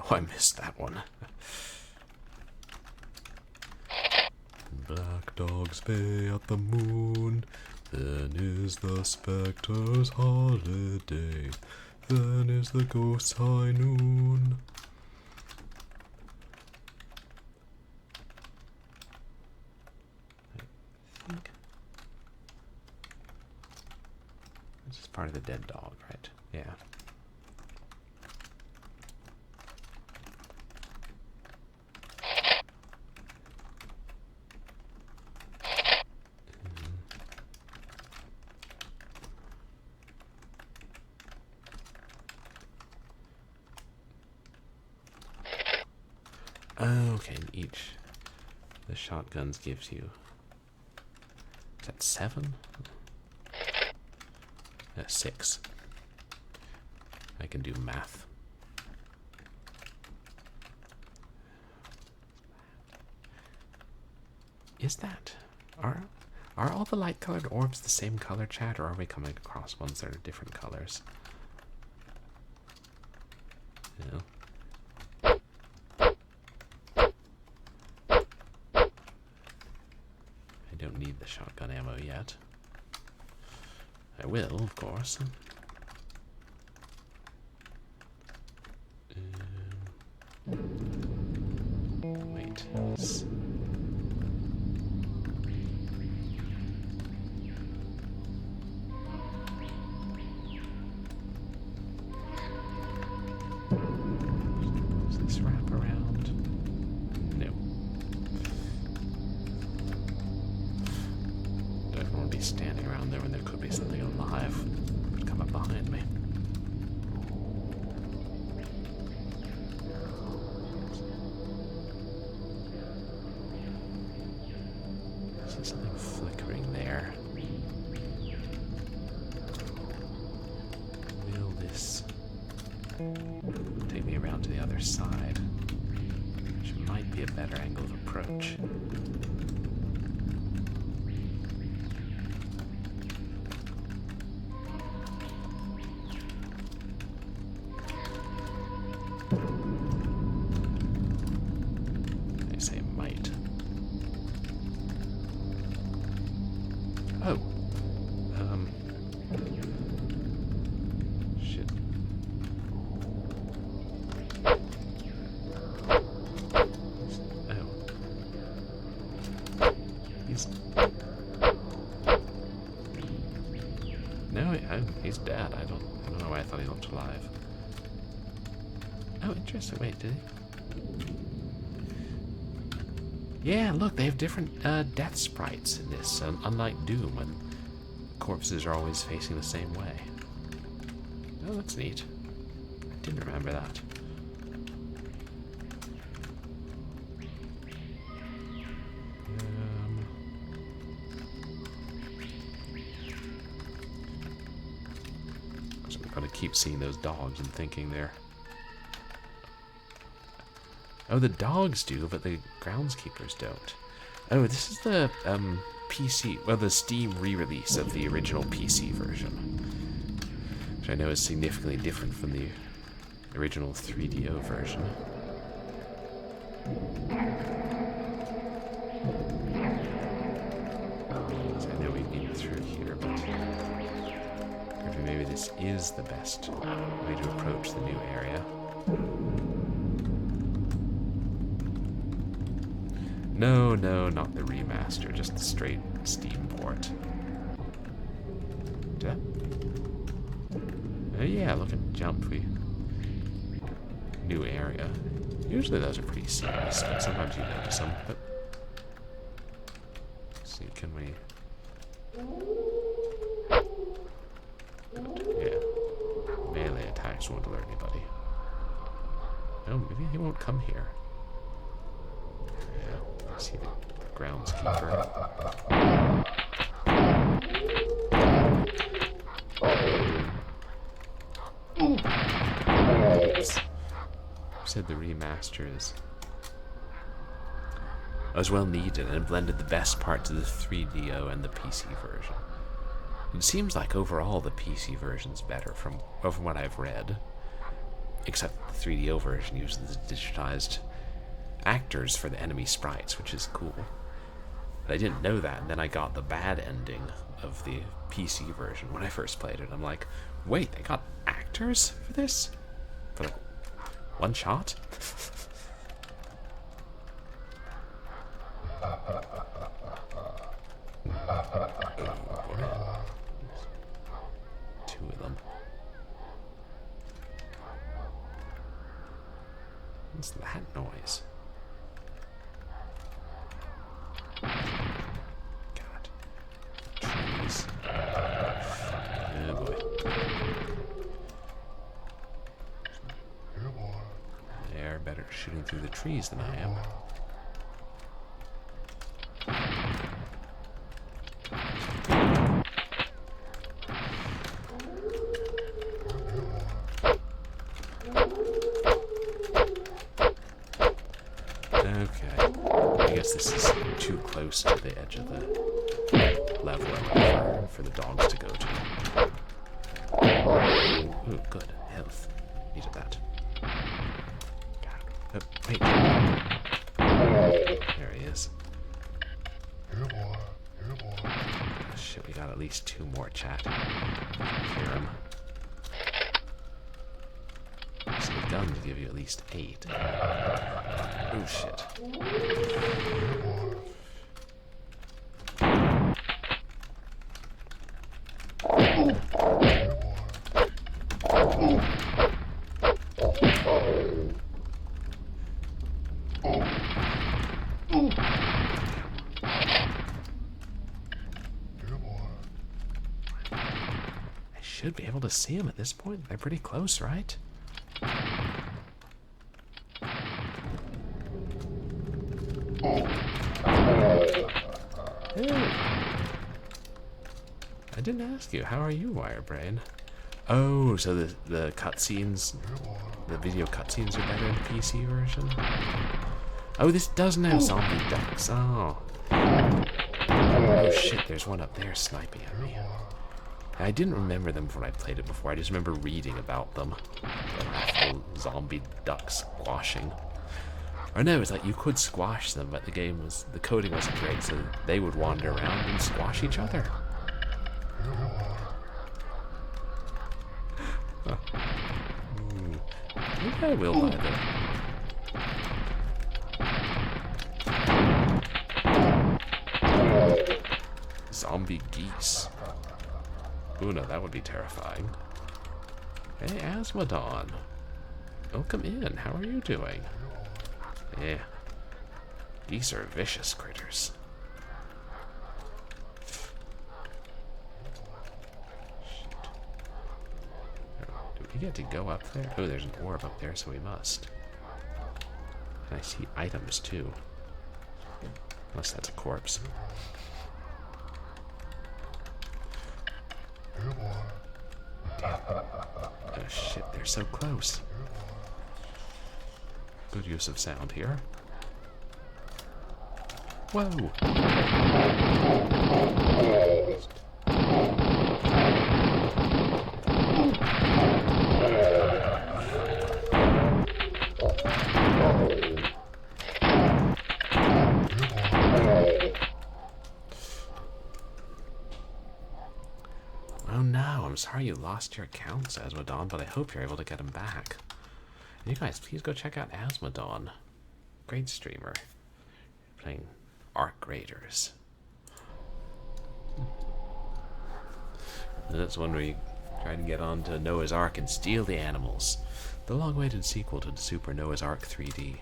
I missed that one. Black dogs bay at the moon. Then is the spectre's holiday. Then is the ghost's high noon. I think this is part of the dead dog, right? Yeah. Okay, and each the shotguns gives you, is that 7? 6. I can do math. Is that, are all the light colored orbs the same color, chat, or are we coming across ones that are different colors? Yeah. I don't need the shotgun ammo yet. I will, of course. Wait. Does this wrap around? No. Don't want to be standing around there when there could be something alive that would come up behind me. Is something flickering there? Will this take me around to the other side? Which might be a better angle of approach. I say might. Oh. Shit. Oh. He's... No, he's dead. I don't know why I thought he looked alive. Oh, interesting. Wait, did he? Yeah, look, they have different death sprites in this, unlike Doom, when corpses are always facing the same way. Oh, that's neat. I didn't remember that. So I'm gonna keep seeing those dogs and thinking they're... Oh, the dogs do, but the groundskeepers don't. Oh, this is the PC, well, the Steam re-release of the original PC version, which I know is significantly different from the original 3DO version. So I know we've been through here, but maybe this is the best way to approach the new area. No, not the remaster, just the straight Steam port. Oh yeah, look at jump. New area. Usually those are pretty seamless, but sometimes you notice them. But let's see, can we? Yeah, melee attacks won't alert anybody. Oh, maybe he won't come here. Yeah. See the groundskeeper. Said the remaster is as well needed and blended the best parts of the 3DO and the PC version. It seems like overall the PC version's better from what I've read, except the 3DO version uses the digitized actors for the enemy sprites, which is cool. But I didn't know that, and then I got the bad ending of the PC version when I first played it. I'm like, wait, they got actors for this? For like one shot? Two of them. What's that noise? God. Trees. Oh boy. Here, boy. They're better at shooting through the trees than I am. Okay. I guess this is too close to the edge of the level for the dogs to go to. Ooh, good. Health. Needed that. God. Oh, wait. There he is. Here, boy. Here, boy. Oh, shit, we got at least two more, chat. Hear him. So the guns give you at least 8. Oh shit. I should be able to see him at this point. They're pretty close, right? Hey. I didn't ask you. How are you, Wirebrain? Oh, so the cutscenes, the video cutscenes are better in the PC version? Oh, this doesn't have zombie ducks. Oh. Oh shit, there's one up there sniping at me. I didn't remember them when I played it before. I just remember reading about them. The actual zombie duck squashing. Or no, it's like you could squash them, but the coding wasn't great, so they would wander around and squash each other. Huh. I think I will buy them. Zombie geese. Ooh, no, that would be terrifying. Hey, Asmodon. Welcome in. How are you doing? Yeah. Geese are vicious critters. Shit. Do we get to go up there? Oh, there's an orb up there, so we must. And I see items, too. Unless that's a corpse. Oh shit, they're so close. Good use of sound here. Whoa! Oh no, I'm sorry you lost your accounts, Asmodon, but I hope you're able to get them back. And you guys, please go check out Asmodon. Great streamer. Playing Arc Raiders. And that's one where you try to get onto Noah's Ark and steal the animals. The long-awaited sequel to Super Noah's Ark 3D.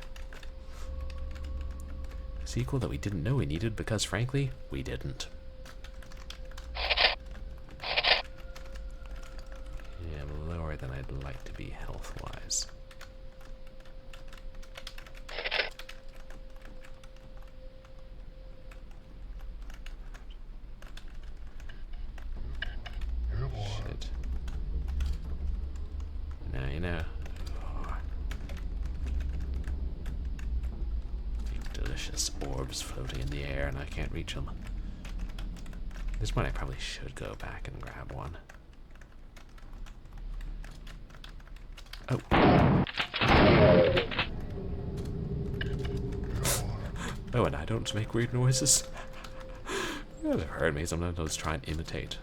A sequel that we didn't know we needed because, frankly, we didn't. Yeah, I'm lower than I'd like to be health-wise. Shit. Now you know. Oh. Big delicious orbs floating in the air and I can't reach them. At this point I probably should go back and grab one. Oh. Oh, and I don't make weird noises. Yeah, they've heard me. Sometimes I'll just try and imitate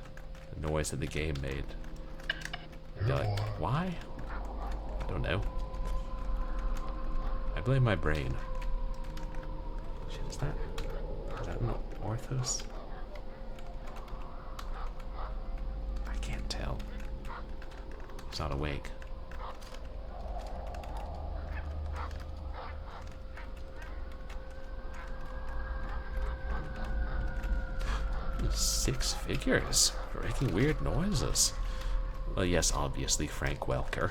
the noise that the game made. And they're like, why? I don't know. I blame my brain. Shit, is that an Orthos? I can't tell. He's not awake. 6 figures for making weird noises. Well, yes, obviously Frank Welker.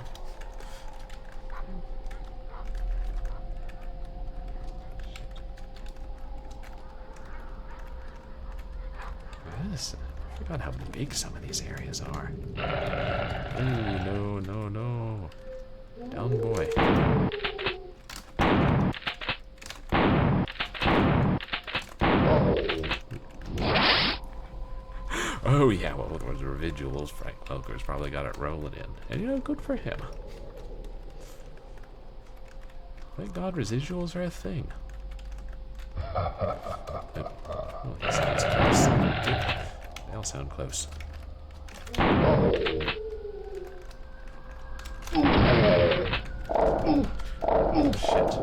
Yes, I forgot how big some of these areas are. Oh, no, no, no. Down, boy. Oh yeah, well, with those residuals, Frank Welker's probably got it rolling in. And you know, good for him. Thank God residuals are a thing. Oh, he sounds close. They all sound close. Oh shit.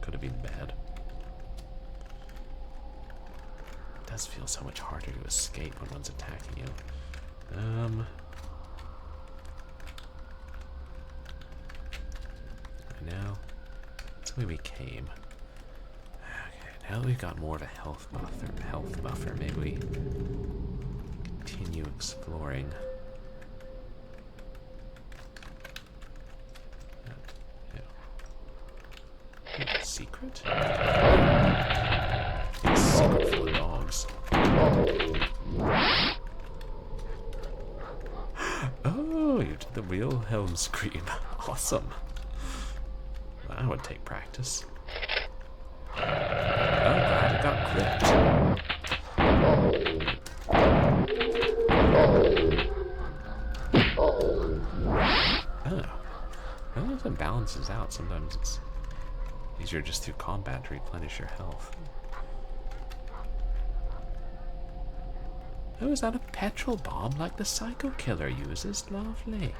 Could have been bad. It does feel so much harder to escape when one's attacking you. I know. That's the way we came. Okay, now that we've got more of a health buffer, maybe we continue exploring. Secret? It's secret full of dogs. Oh, you did the Wilhelm scream. Awesome. That would take practice. Oh, glad it got clipped. Oh. Well, if it balances out, sometimes it's easier just through combat to replenish your health. Oh, is that a petrol bomb like the Psycho Killer uses? Lovely.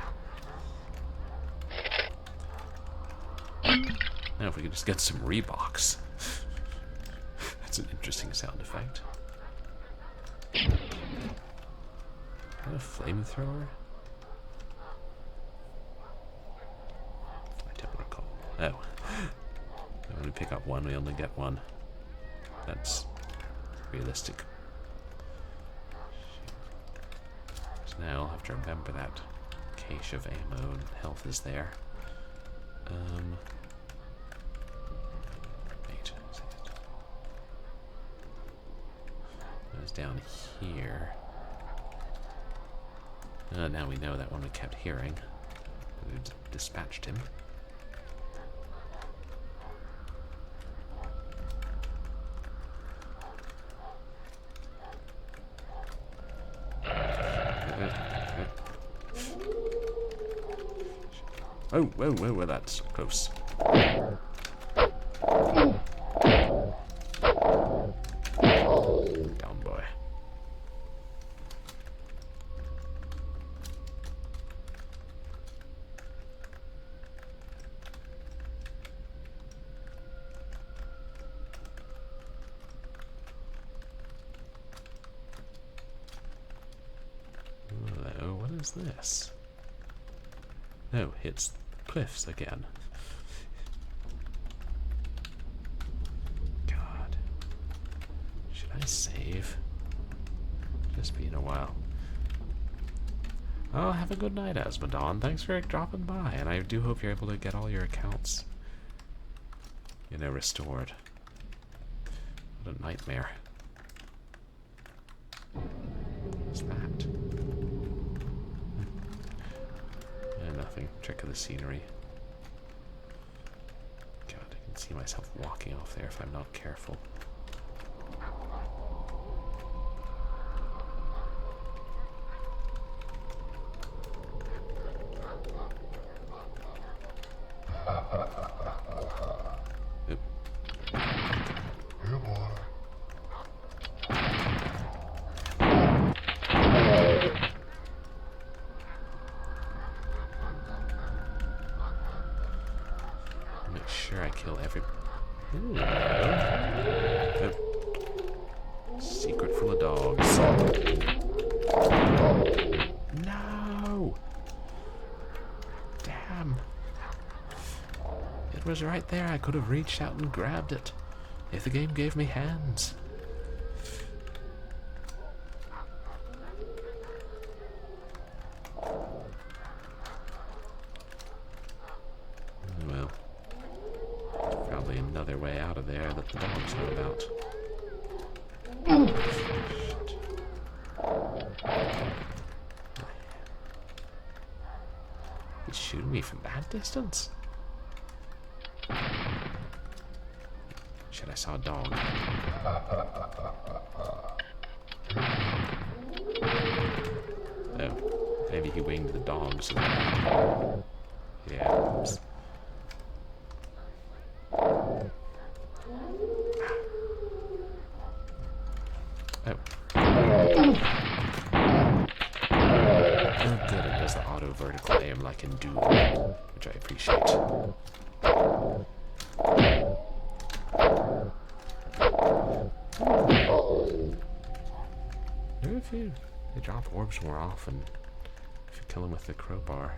Now if we could just get some Reeboks. That's an interesting sound effect. Is that a flamethrower? I don't recall. Oh. When we pick up one, we only get one. That's realistic. So now I'll have to remember that cache of ammo and health is there. Wait, is it? It was down here. Now we know that one we kept hearing. We dispatched him. Oh, whoa, whoa, whoa, that's close. Down, boy. Hello, what is this? No, it's cliffs again. God. Should I save? Just been a while. Oh, have a good night, Asmodon. Thanks for dropping by, and I do hope you're able to get all your accounts, you know, restored. What a nightmare. What's that? Nothing. Trick of the scenery. God, I can see myself walking off there if I'm not careful. Ooh, oh. Secret full of dogs. No! Damn. It was right there. I could have reached out and grabbed it if the game gave me hands. Well, probably another way out of there that the dogs know about. Shit. He's shooting me from that distance? Shit, I saw a dog. Oh, maybe he winged the dog so that... Yeah, oops. Oh. Oh, good, it does the auto vertical aim like in Doom, which I appreciate. Maybe if they drop orbs more often, if you kill them with the crowbar.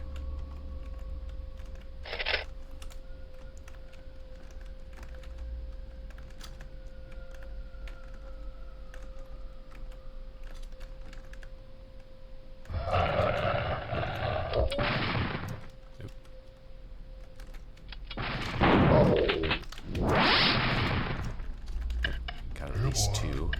Got at least two.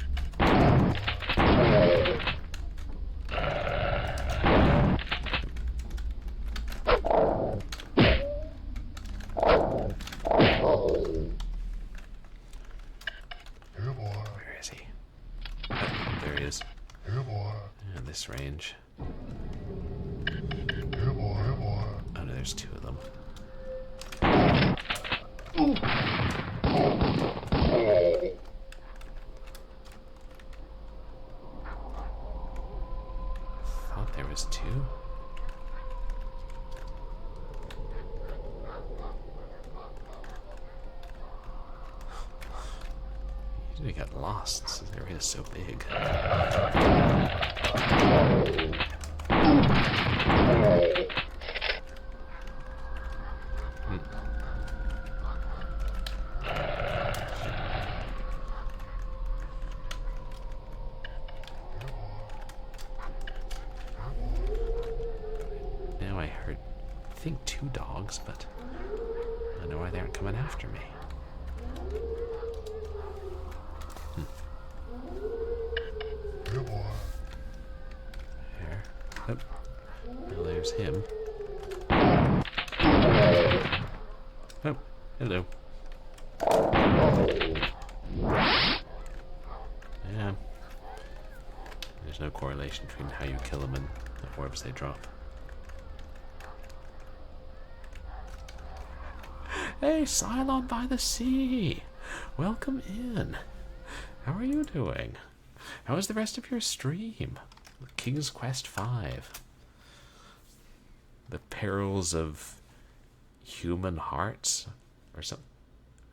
Where is he? Oh, there he is. In this range. Oh no, there's two of them. Thought there was two. Usually get lost. This area is so big. Now I heard, I think, two dogs, but I don't know why they aren't coming after me. There. Oh. Well, there's him. Oh, hello. Yeah. There's no correlation between how you kill them and the orbs they drop. Hey, Cylon by the Sea! Welcome in. How are you doing? How is the rest of your stream? King's Quest V. The Perils of Human Hearts? Or something.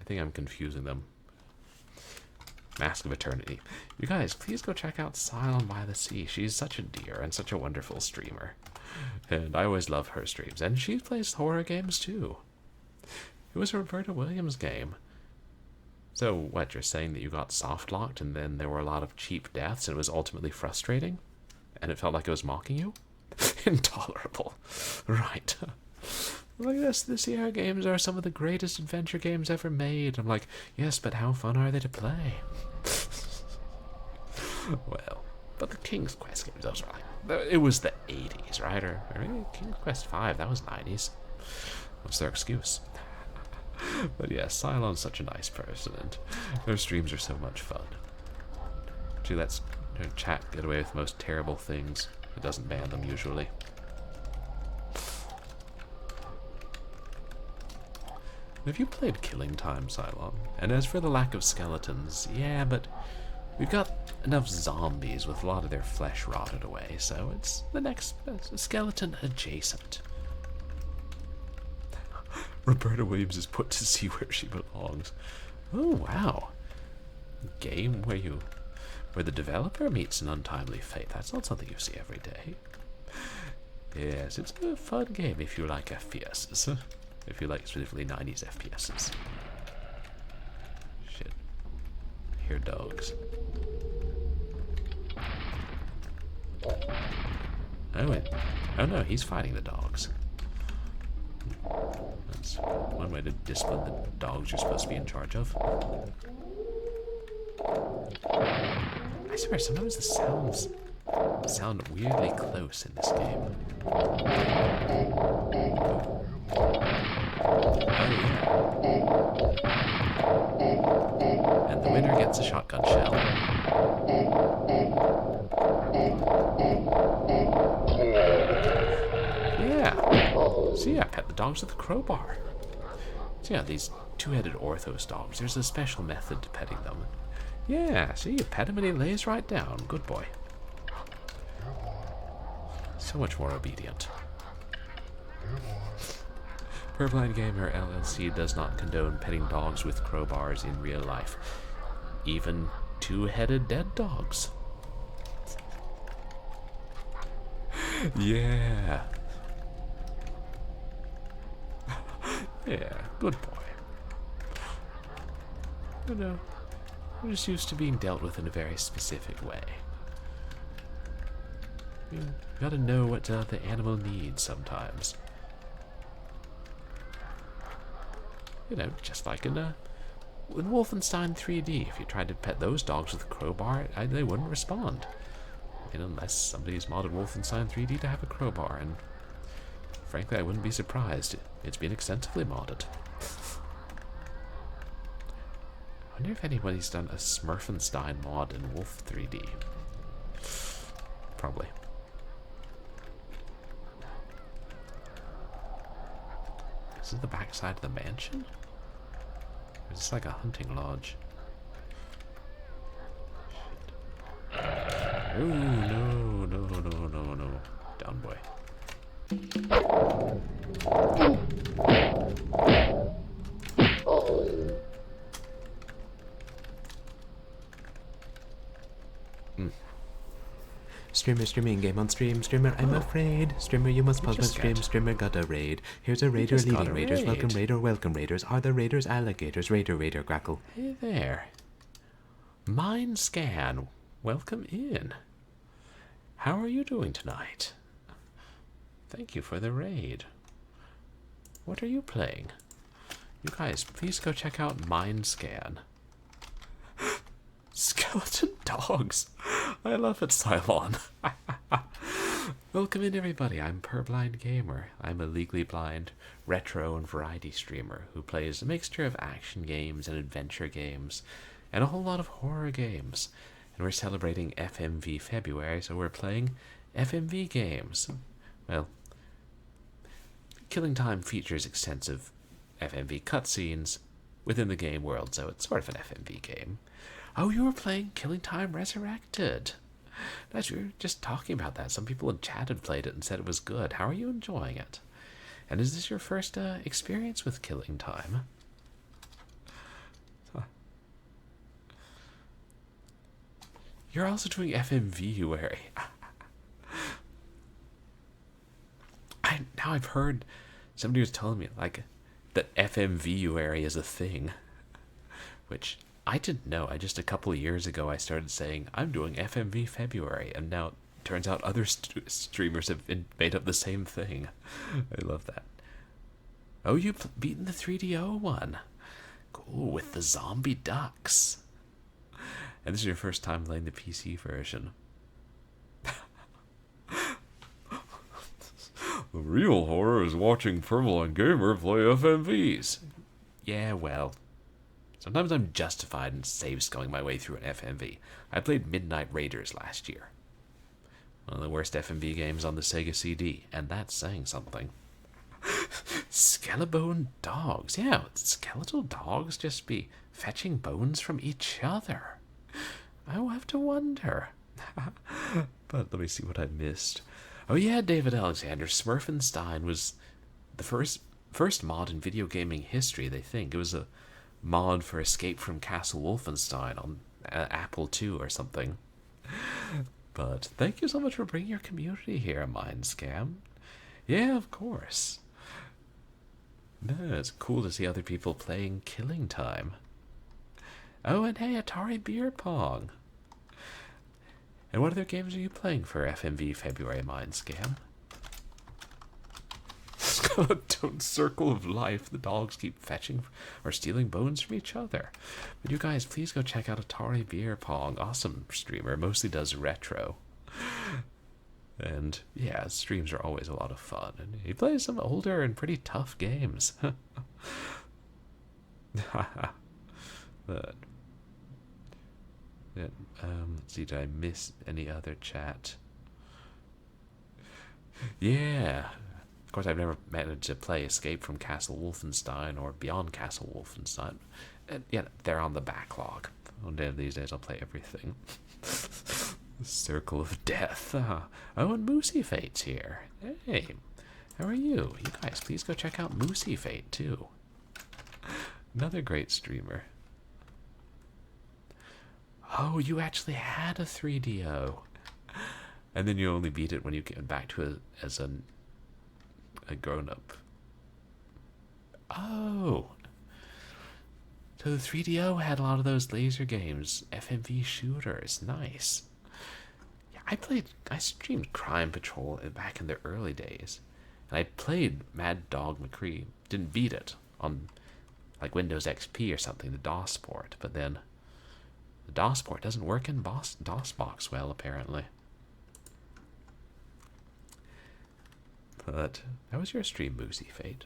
I think I'm confusing them. Mask of Eternity. You guys, please go check out Cylon by the Sea. She's such a dear and such a wonderful streamer. And I always love her streams. And she plays horror games too. It was a Roberta Williams game. So, what, you're saying that you got soft-locked and then there were a lot of cheap deaths and it was ultimately frustrating? And it felt like it was mocking you? Intolerable. Right. Like this, the Sierra games are some of the greatest adventure games ever made. I'm like, yes, but how fun are they to play? Well, but the King's Quest games, those are like, it was the 80s, right? Or King's Quest V, that was 90s. What's their excuse? But yes, Cylon's such a nice person, and their streams are so much fun. She lets her chat get away with the most terrible things. It doesn't ban them usually. Have you played Killing Time, Cylon? And as for the lack of skeletons, yeah, but we've got enough zombies with a lot of their flesh rotted away, so it's the next skeleton adjacent. Roberta Williams is put to see where she belongs. Oh, wow. Game where the developer meets an untimely fate. That's not something you see every day. Yes, it's a fun game if you like FPSs. If you like specifically 90s FPSs. Shit. I hear dogs. Oh, wait. Oh no, he's fighting the dogs. That's one way to discipline the dogs you're supposed to be in charge of. I swear, sometimes the sounds sound weirdly close in this game. Oh yeah. And the winner gets a shotgun shell. Yeah. See, I pet the dogs with a crowbar. So yeah, these two-headed Orthos dogs, there's a special method to petting them. Yeah, see, you pet him and he lays right down. Good boy. So much more obedient. Purblind Gamer LLC does not condone petting dogs with crowbars in real life. Even two-headed dead dogs. Yeah. Yeah, good boy. You know, we're just used to being dealt with in a very specific way. You gotta know what the animal needs sometimes. You know, just like in Wolfenstein 3D, if you tried to pet those dogs with a crowbar, they wouldn't respond. I mean, unless somebody's modded Wolfenstein 3D to have a crowbar, and frankly, I wouldn't be surprised. It's been extensively modded. I wonder if anybody's done a Smurfenstein mod in Wolf 3D. Probably. Is this the backside of the mansion? Or is this like a hunting lodge? Shit. Oh, no, no, no, no, no. Down, boy. Streamer streaming game on stream. Streamer, I'm afraid. Streamer, you must pause my stream. Streamer got a raid. Here's a raider leading raiders. Welcome raiders. Are the raiders alligators? Raider grackle. Hey there. Mind scan. Welcome in. How are you doing tonight? Thank you for the raid. What are you playing? You guys, please go check out Mind Scan. Skeleton dogs. I love it, Cylon. Welcome in, everybody. I'm Purblind Gamer. I'm a legally blind retro and variety streamer who plays a mixture of action games and adventure games and a whole lot of horror games. And we're celebrating FMV February, so we're playing FMV games. Well, Killing Time features extensive FMV cutscenes within the game world, so it's sort of an FMV game. Oh, you were playing Killing Time Resurrected. Nice, we were just talking about that. Some people in chat had played it and said it was good. How are you enjoying it? And is this your first experience with Killing Time? Huh. You're also doing FMVuary. Now I've heard somebody was telling me like that FMVuary is a thing, which I didn't know. Just a couple of years ago I started saying I'm doing FMV February, and now it turns out other streamers have made up the same thing. I love that. Oh, you've beaten the 3DO one. Cool, with the zombie ducks. And this is your first time playing the PC version. The real horror is watching Purblind Gamer play FMVs. Yeah, well, sometimes I'm justified in save-sculling my way through an FMV. I played Midnight Raiders last year. One of the worst FMV games on the Sega CD, and that's saying something. Skelebone dogs. Yeah, skeletal dogs just be fetching bones from each other. I will have to wonder. But let me see what I missed. Oh yeah, David Alexander, Smurfenstein was the first mod in video gaming history, they think. It was a mod for Escape from Castle Wolfenstein on Apple II or something. But thank you so much for bringing your community here, Mind Scam. Yeah, of course. No, it's cool to see other people playing Killing Time. Oh, and hey, Atari Beer Pong. And what other games are you playing for FMV February, Mind Scam? Skeleton Circle of Life. The dogs keep fetching or stealing bones from each other. But you guys, please go check out Atari Beer Pong. Awesome streamer. Mostly does retro. And yeah, streams are always a lot of fun. And he plays some older and pretty tough games. But yeah, let's see, did I miss any other chat? Yeah. Of course, I've never managed to play Escape from Castle Wolfenstein or Beyond Castle Wolfenstein. And yeah, they're on the backlog. One day of these days, I'll play everything. Circle of Death. Oh, and Moosey Fate's here. Hey, how are you? You guys, please go check out Moosey Fate, too. Another great streamer. Oh, you actually had a 3DO. And then you only beat it when you get back to it as a grown-up. Oh. So the 3DO had a lot of those laser games, FMV shooters. Nice. Yeah, I streamed Crime Patrol back in the early days. And I played Mad Dog McCree. Didn't beat it on like Windows XP or something, the DOS port. But then the DOS port doesn't work in DOSBox well, apparently. But how was your stream, Moosey Fate?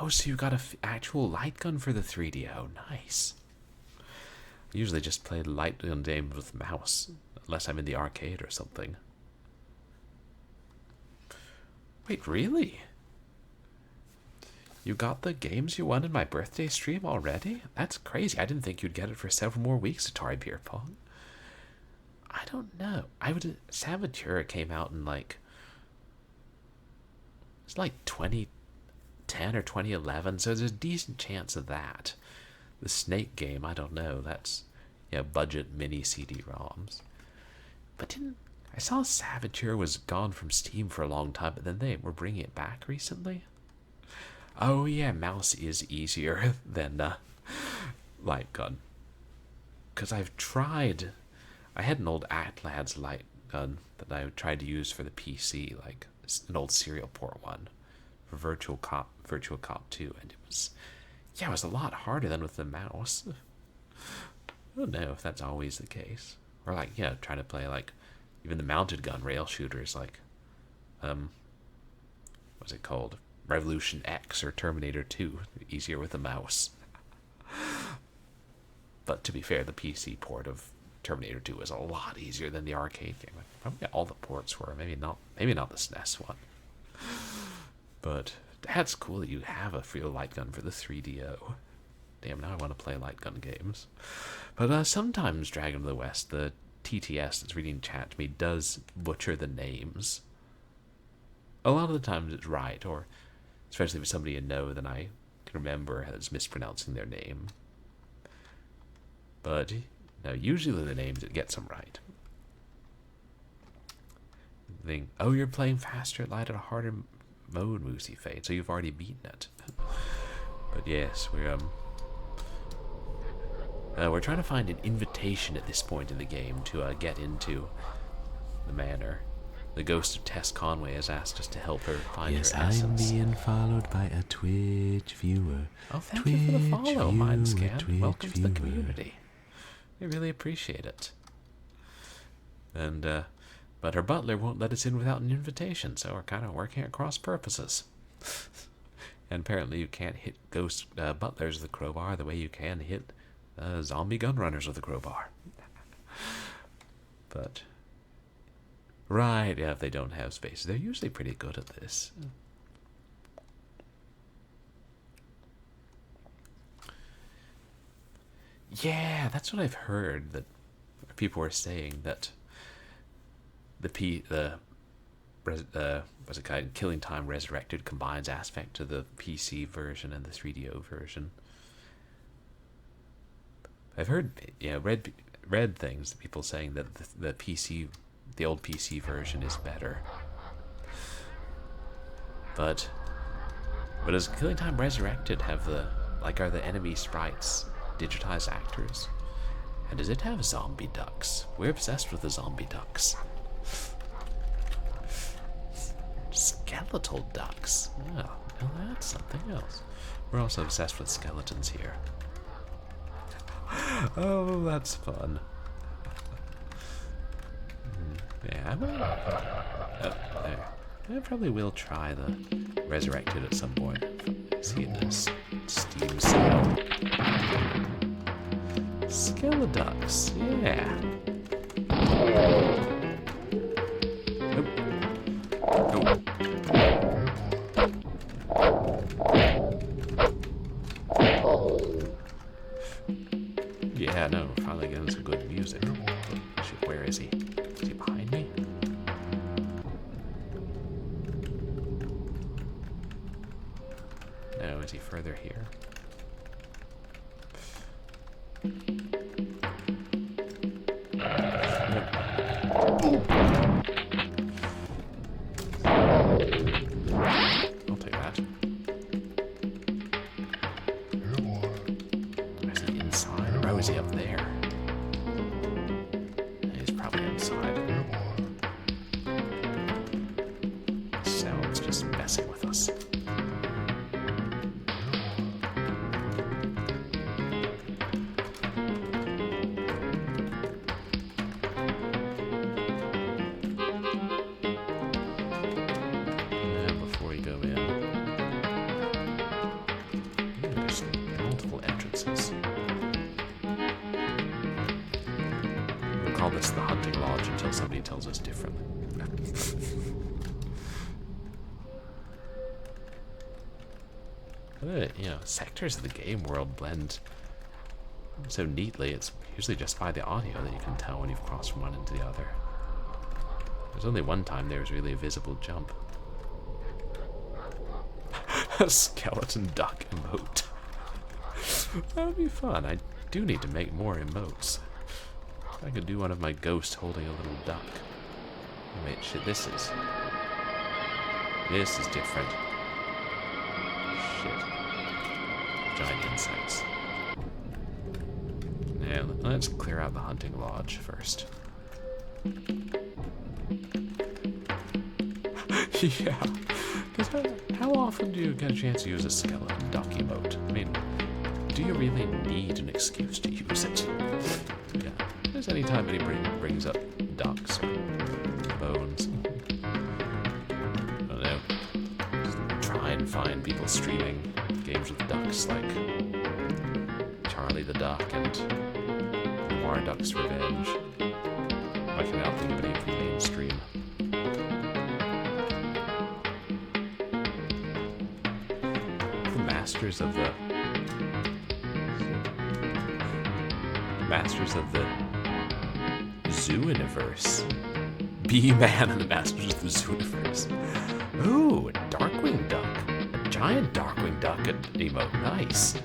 Oh, so you got an actual light gun for the 3DO. Nice. I usually just play light gun games with mouse, unless I'm in the arcade or something. Wait, really? You got the games you won in my birthday stream already? That's crazy. I didn't think you'd get it for several more weeks, Atari Beer Pong. I don't know. Saboteur came out in it's like 2010 or 2011, so there's a decent chance of that. The Snake game, I don't know. That's budget mini CD-ROMs. But I saw Saboteur was gone from Steam for a long time, but then they were bringing it back recently. Oh yeah, mouse is easier than light gun. Because I've tried. I had an old Atlas light gun that I tried to use for the PC, like an old serial port one for Virtual Cop 2, and it was a lot harder than with the mouse. I don't know if that's always the case. Or trying to play even the mounted gun rail shooters what's it called? Revolution X or Terminator 2, easier with the mouse. But to be fair, the PC port of Terminator 2 is a lot easier than the arcade game. Probably all the ports were, maybe not the SNES one. But that's cool that you have a real light gun for the 3DO. Damn, now I want to play light gun games. But sometimes Dragon of the West, the TTS that's reading chat to me, does butcher the names. A lot of the times it's right, or especially if it's somebody you know, then I can remember that's mispronouncing their name. But no, usually the names, it gets them right. Oh, you're playing faster at light at a harder mode, Moosey Fate, so you've already beaten it. But yes, we're trying to find an invitation at this point in the game to get into the manor. The ghost of Tess Conway has asked us to help her find her essence. I'm being followed by a Twitch viewer. Oh, thank you for the follow, Mindscan. Welcome to the community. We really appreciate it. And, but her butler won't let us in without an invitation, so we're kind of working at cross purposes. And apparently you can't hit ghost butlers with a crowbar the way you can hit zombie gunrunners with a crowbar. But right, yeah, if they don't have space, they're usually pretty good at this. Yeah, that's what I've heard, that people are saying that the what's it called? Killing Time Resurrected combines aspect to the PC version and the 3DO version. I've heard, read things, people saying that the old PC version is better. But does Killing Time Resurrected have are the enemy sprites digitized actors? And does it have zombie ducks? We're obsessed with the zombie ducks. Skeletal ducks. Oh, well, that's something else. We're also obsessed with skeletons here. Oh, that's fun. Yeah, I probably will try the Resurrected at some point. See this Steam sale. Skeleducks, yeah. Oh. Yeah, no, finally getting some good music. Shit, where is he? Is he behind me? No, is he further here? I'll take that. Is he inside? Or is he up there? He's probably inside. Sound's just messing with us. This the hunting lodge until somebody tells us differently. Sectors of the game world blend so neatly. It's usually just by the audio that you can tell when you've crossed from one into the other. There's only one time there was really a visible jump. A skeleton duck emote. That would be fun. I do need to make more emotes. I could do one of my ghosts holding a little duck. Wait, shit, this is different. Shit. Giant insects. Yeah, let's clear out the hunting lodge first. Yeah. Because how often do you get a chance to use a skeleton duck emote? I mean, do you really need an excuse to use it? Yeah. Just anytime anybody brings up ducks or bones. I don't know. Just try and find people streaming games with ducks like Charlie the Duck and War Duck's Revenge. I cannot think of any of the mainstream. The Masters of the Zoo-universe. B-Man and the Masters of the Zoo-universe. Ooh, a Darkwing Duck. A giant Darkwing Duck emote. Nice.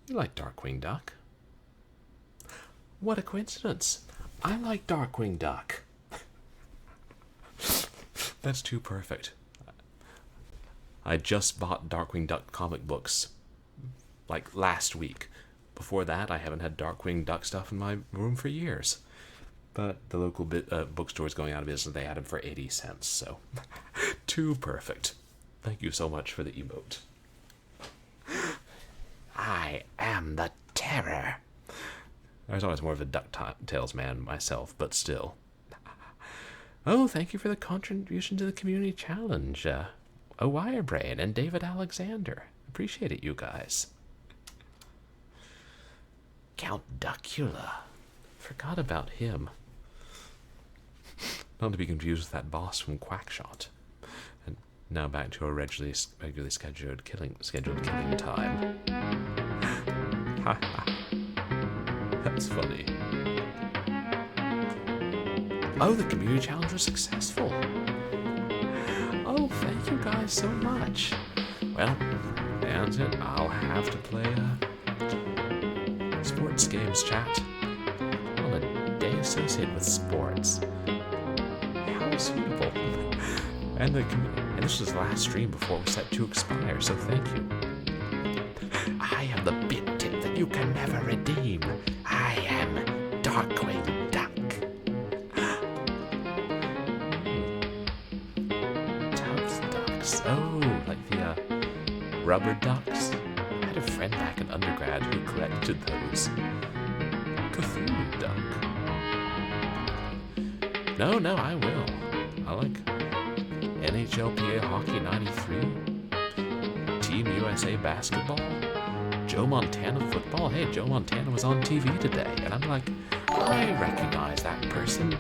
You like Darkwing Duck? What a coincidence. I like Darkwing Duck. That's too perfect. I just bought Darkwing Duck comic books like last week. Before that, I haven't had Darkwing Duck stuff in my room for years. But the local bookstore's going out of business. They had them for 80 cents, so too perfect. Thank you so much for the emote. I am the terror. I was always more of a DuckTales man myself, but still. Oh, thank you for the contribution to the community challenge, Wirebrain and David Alexander. Appreciate it, you guys. Count Duckula. Forgot about him. Not to be confused with that boss from Quackshot. And now back to our regularly scheduled killing time. Ha ha. That's funny. Oh, the community challenge was successful. Oh, thank you guys so much. Well, that's it. I'll have to play sports games chat on a day associated with sports. How suitable. And this was the last stream before we're set to expire, so thank you. I am the bit tip that you can never redeem. I am Darkwing Duck. Tough ducks. Oh, like the rubber ducks. I had a friend back in undergrad who collected those. Cthulhu duck. No, I will. I like NHLPA Hockey 93, Team USA Basketball, Joe Montana football. Hey, Joe Montana was on TV today, and I'm like, I recognize that person.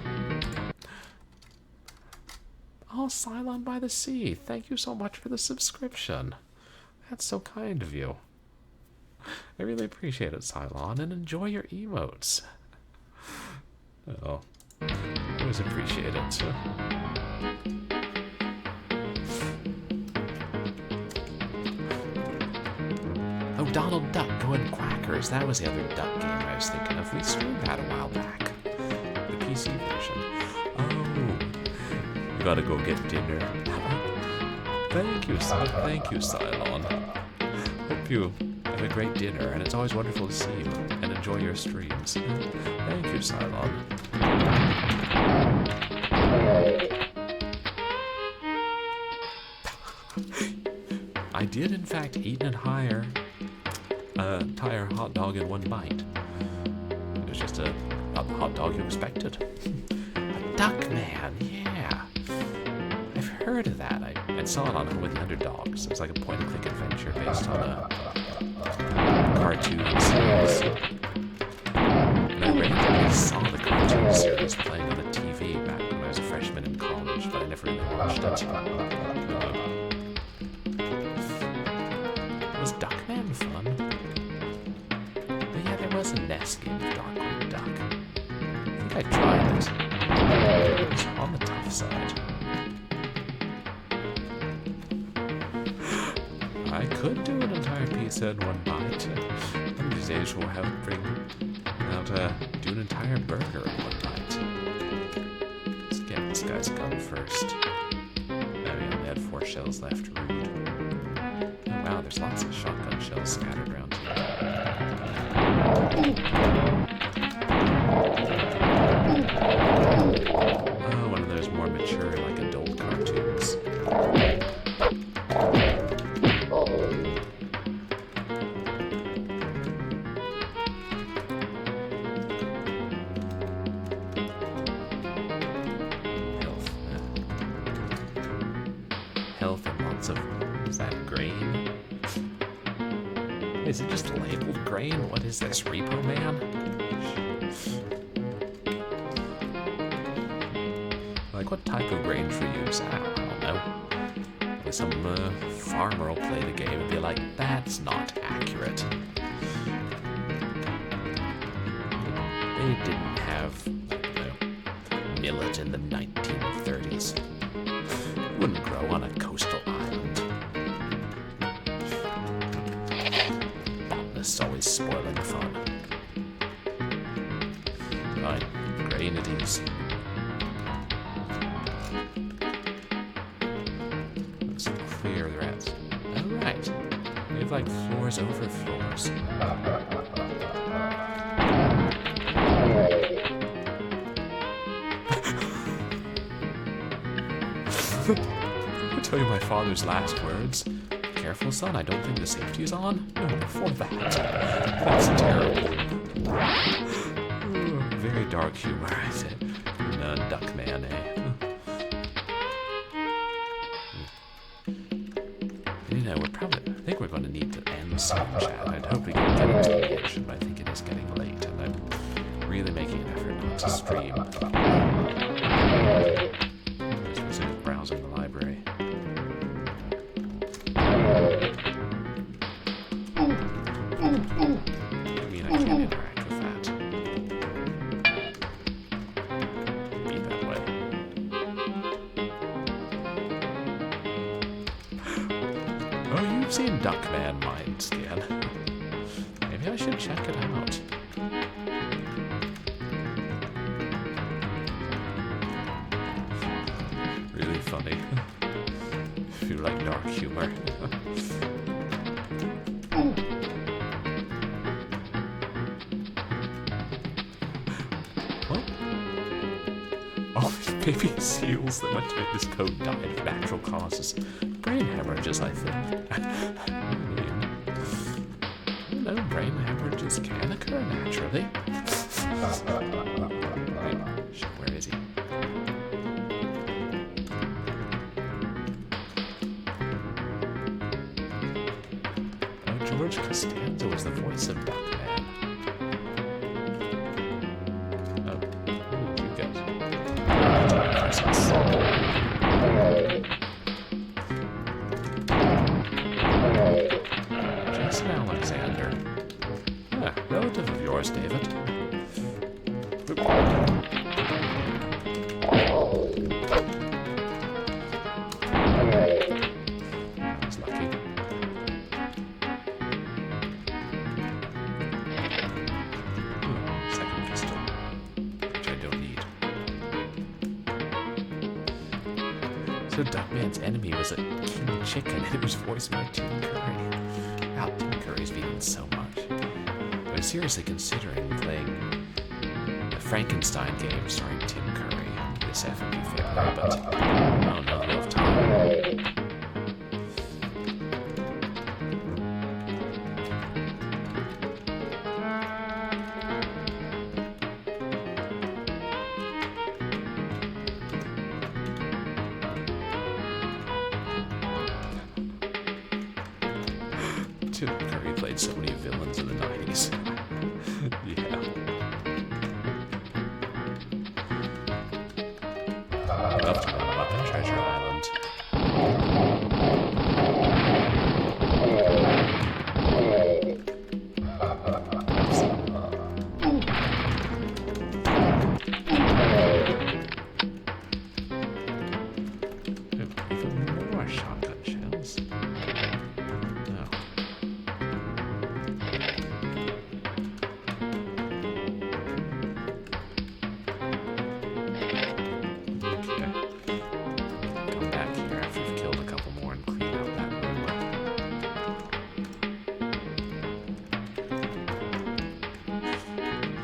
Oh, Cylon by the Sea, thank you so much for the subscription. That's so kind of you. I really appreciate it, Cylon, and enjoy your emotes. Oh, I always appreciate it. Oh, Donald Duck going quackers. That was the other duck game I was thinking of. We streamed that a while back. The PC version. Oh, you gotta go get dinner. Thank you, Cylon. Hope you have a great dinner, and it's always wonderful to see you and enjoy your streams. Thank you, Cylon. I did, in fact, eat an entire hot dog in one bite. It was just not the hot dog you expected. A duck man, yeah. I've heard of that. I saw it on Home with the Underdogs. It was like a point-and-click adventure based on a cartoon series. And I randomly saw the cartoon series playing on the TV back when I was a freshman in college, but I never really watched it. Was Duckman fun? But yeah, there was a NES game of Darkwing Duck. I think I tried it. It was on the tough side. I could do an entire pizza in one bite. One of these days we'll have to bring out do an entire burger in one bite. Let's get this guy's gun first. Oh yeah, we had 4 shells left. Rude. Oh wow, there's lots of shotgun shells scattered around here. Oh, one of those more mature, like adult cartoons. Health and lots of, is that grain? Is it just labeled grain? What is this, Repo Man? Like, what type of grain for use? I don't know. Maybe some farmer will play the game and be like, that's not accurate. They didn't have, millet in the 1930s. It wouldn't grow on a coastal island. Botanists always spoiling the fun. Fine, grain it is. Let's clear the rats. Alright. We have like floors over floors. I'll tell you my father's last words. Careful, son, I don't think the safety's on. No, before that. That's terrible. Ooh, very dark humor, I said. Duckman, eh? Snapchat. I'd hope we could get into the action, but I think it is getting late, and I'm really making an effort not to stream. Just resume browsing the library. I mean, I can't interact with that. Be that way. Oh, you've seen Duckman Mind Scan. Maybe I should check it out. Really funny. If you like dark humor. What? Oh, baby seals that went to make this code died of natural causes. Brain hemorrhages, I think. No, brain hemorrhages can occur naturally. Wait, shit, where is he? Oh, George Costanza was the voice of Duckman. Oh, you guys. Jason Alexander. Ah, relative of yours, David. I was lucky. Second pistol, which I don't need. So Duckman's enemy was a king chicken, and it was voiced by Tim Curry. Wow, Tim Curry's been in so much. I was seriously considering playing the Frankenstein game starring Tim Curry this FMV Feb, but I don't know if we'll have time. Tim Curry played so many villains in the 90s. Yeah. I'd love to run him up in Treasure Island. Even more shotgun shells. No. Come back here after you've killed a couple more and clean out that room.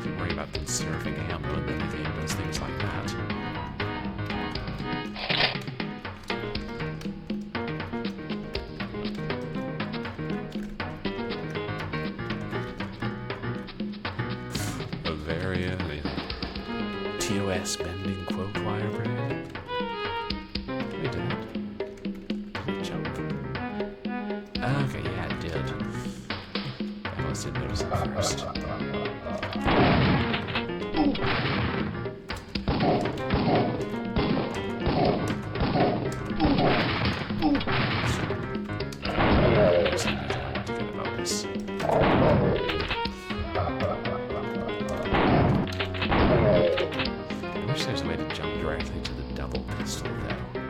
Don't worry about conserving ammo, and then the game does things like that. Bavaria, TOS bending quote wire braid. We did it. Did it jump? Okay, yeah, it did. I almost didn't notice it first. Just need to get about this. I wish there's a way to jump directly to the double pistol, though.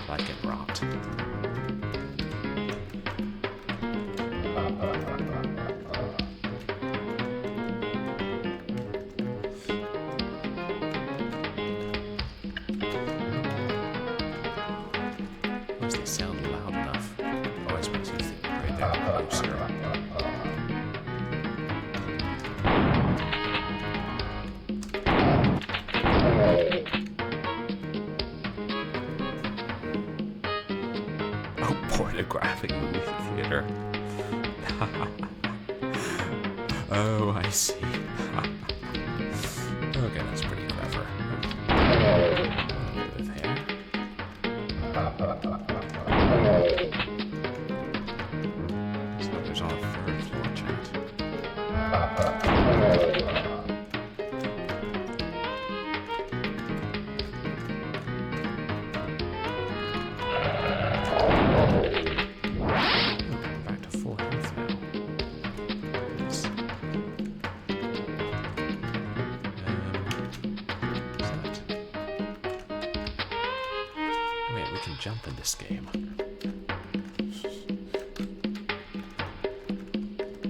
Like it rot. Does they sound loud enough? Oh, I suppose you think right there closer. Oh, pornographic movie theater. Oh, I see. Okay, that's pretty clever. With hair. So there's all can jump in this game.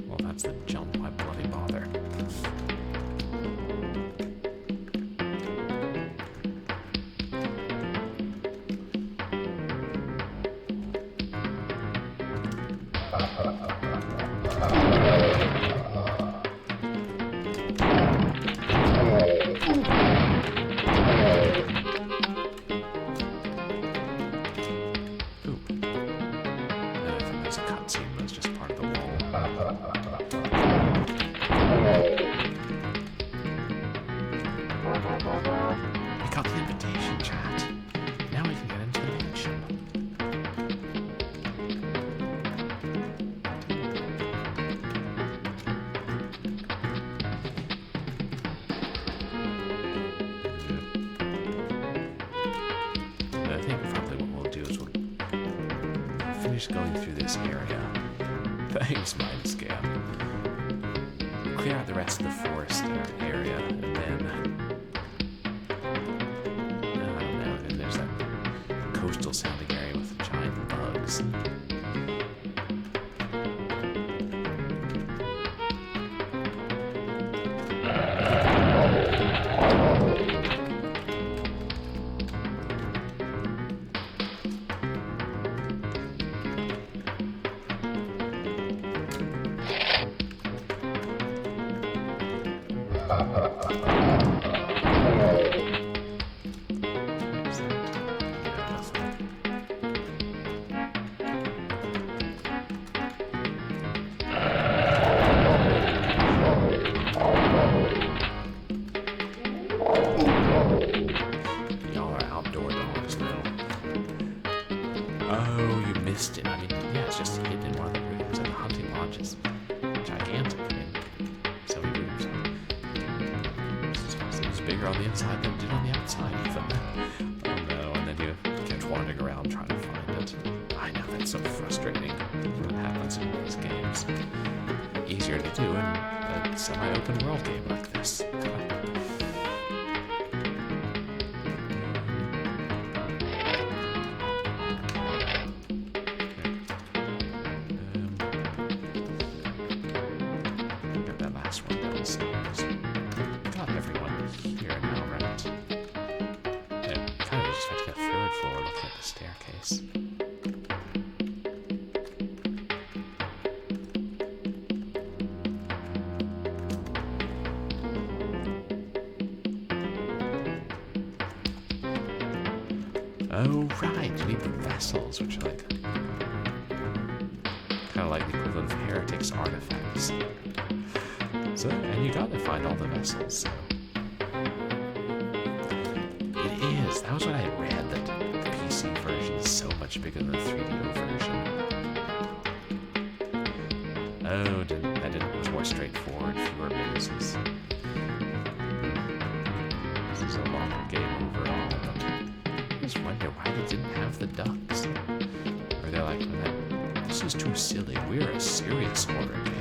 Well, that's the jump. Why bloody bother? Going through this area. Thanks, mind scam. Clear out the rest of the forest area, and then I don't know. And then there's that coastal sounding area with giant bugs. On the inside than it did on the outside, even. Oh no, and then you kept wandering around trying to find it. I know, that's so frustrating when it happens in these games. Easier to do in a semi-open world game like this. Got that last one downstairs. Got everyone here now, right? Yeah, kind of just went to the third floor looking at the staircase. Oh, right, you need the vessels, which are like kind of like the equivalent of heretics artifacts. So, and you gotta find all the vessels, so. It is. That was what I had read, that the PC version is so much bigger than the 3DO version. Oh, it was more straightforward, fewer menus. This is a longer game overall, but I just wonder why they didn't have the ducks. Or they're like, this is too silly, we're a serious horror game.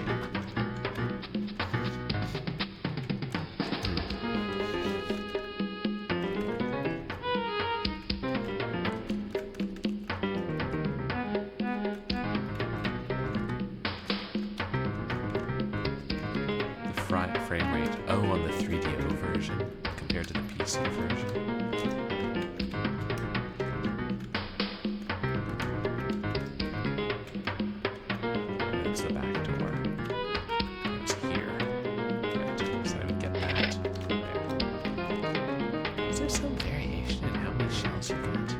Frame rate, on the 3DO version compared to the PC version. That's the back door. It's here. Okay, so I would get that. There. Is there some variation in how many shells you get?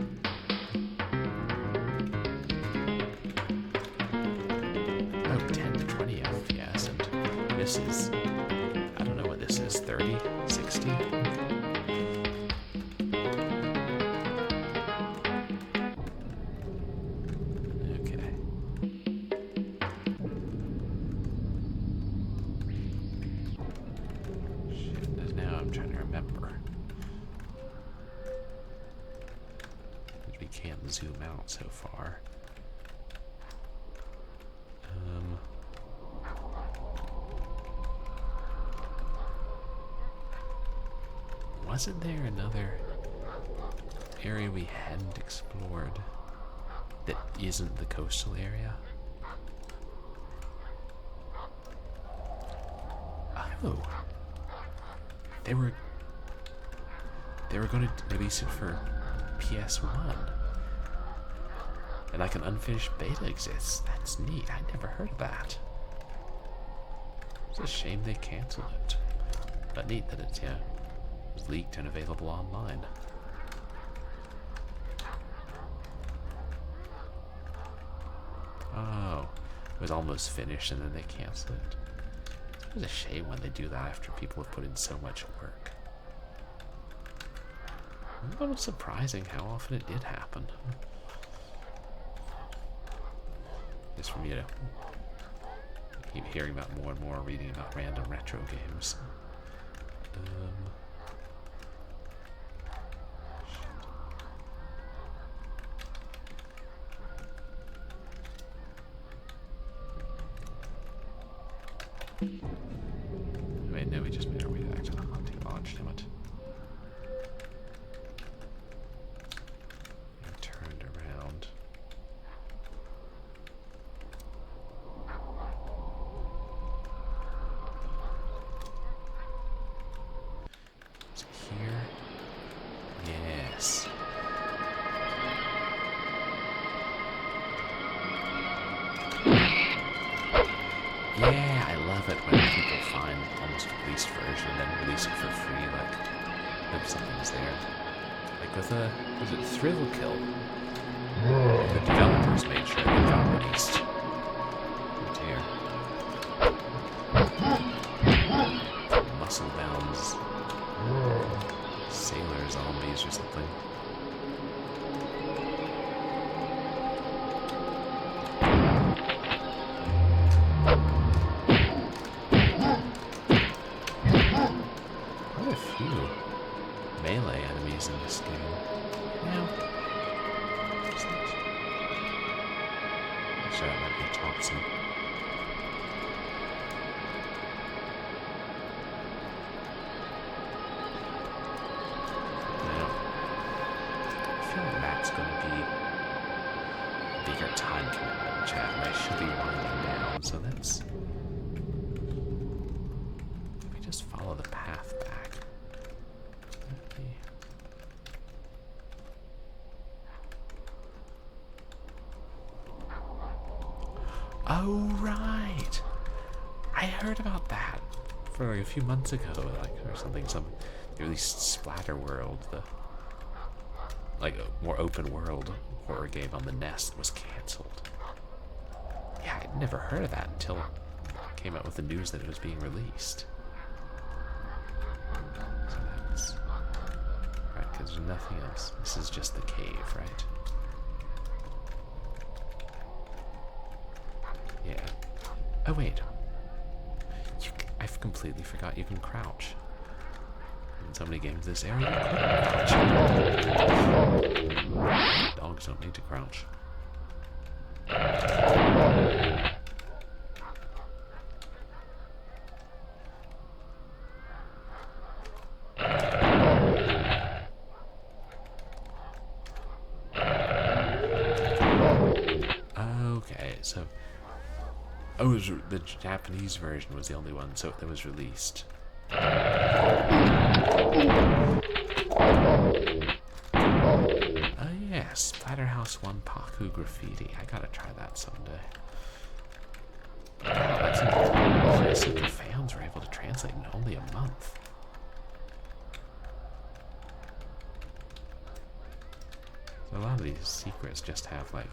Oh, 10 to 20 FPS, and this is... 30, 60. Okay. Shit, now I'm trying to remember. We can't zoom out so far. Wasn't there another... area we hadn't explored that isn't the coastal area? Oh. They were going to release it for PS1. And like an unfinished beta exists. That's neat. I never heard of that. It's a shame they canceled it. But neat that it's, yeah, was leaked and available online. Oh, it was almost finished and then they canceled it. It was a shame when they do that after people have put in so much work. It's almost surprising how often it did happen. Just for me to keep hearing about more and more, reading about random retro games. Wait, no, we just made our way back to the hunting lodge, damn it. We turned around. Is it here? Yes. Yeah, I love it when people find almost released version and then release it for free, like, hope something's there. Like with was it Thrill Kill? The developers made sure they got released. Oh dear. Muscle bounds. Sailor zombies or something. Melee enemies in this game. Now, what's that? I'm sure that might be a Thompson. Now, I feel like that's going to be a bigger time commitment, chat, and I should be winding down, so let's... Let me just follow the path back. Oh, right. I heard about that for like a few months ago, like, or something. They released Splatter World, the like a more open world horror game on the NES that was canceled. Yeah, I'd never heard of that until it came out with the news that it was being released. So that's right, because there's nothing else. This is just the cave, right? Yeah. Oh wait. I've completely forgot you can crouch. In so many games in this area, you couldn't crouch. Dogs don't need to crouch. Okay, so... Oh, the Japanese version was the only one, so that was released. Oh yes, Splatterhouse 1 Paku Graffiti. I gotta try that someday. Wow, that's impressive. The fans were able to translate in only a month. So a lot of these secrets just have like...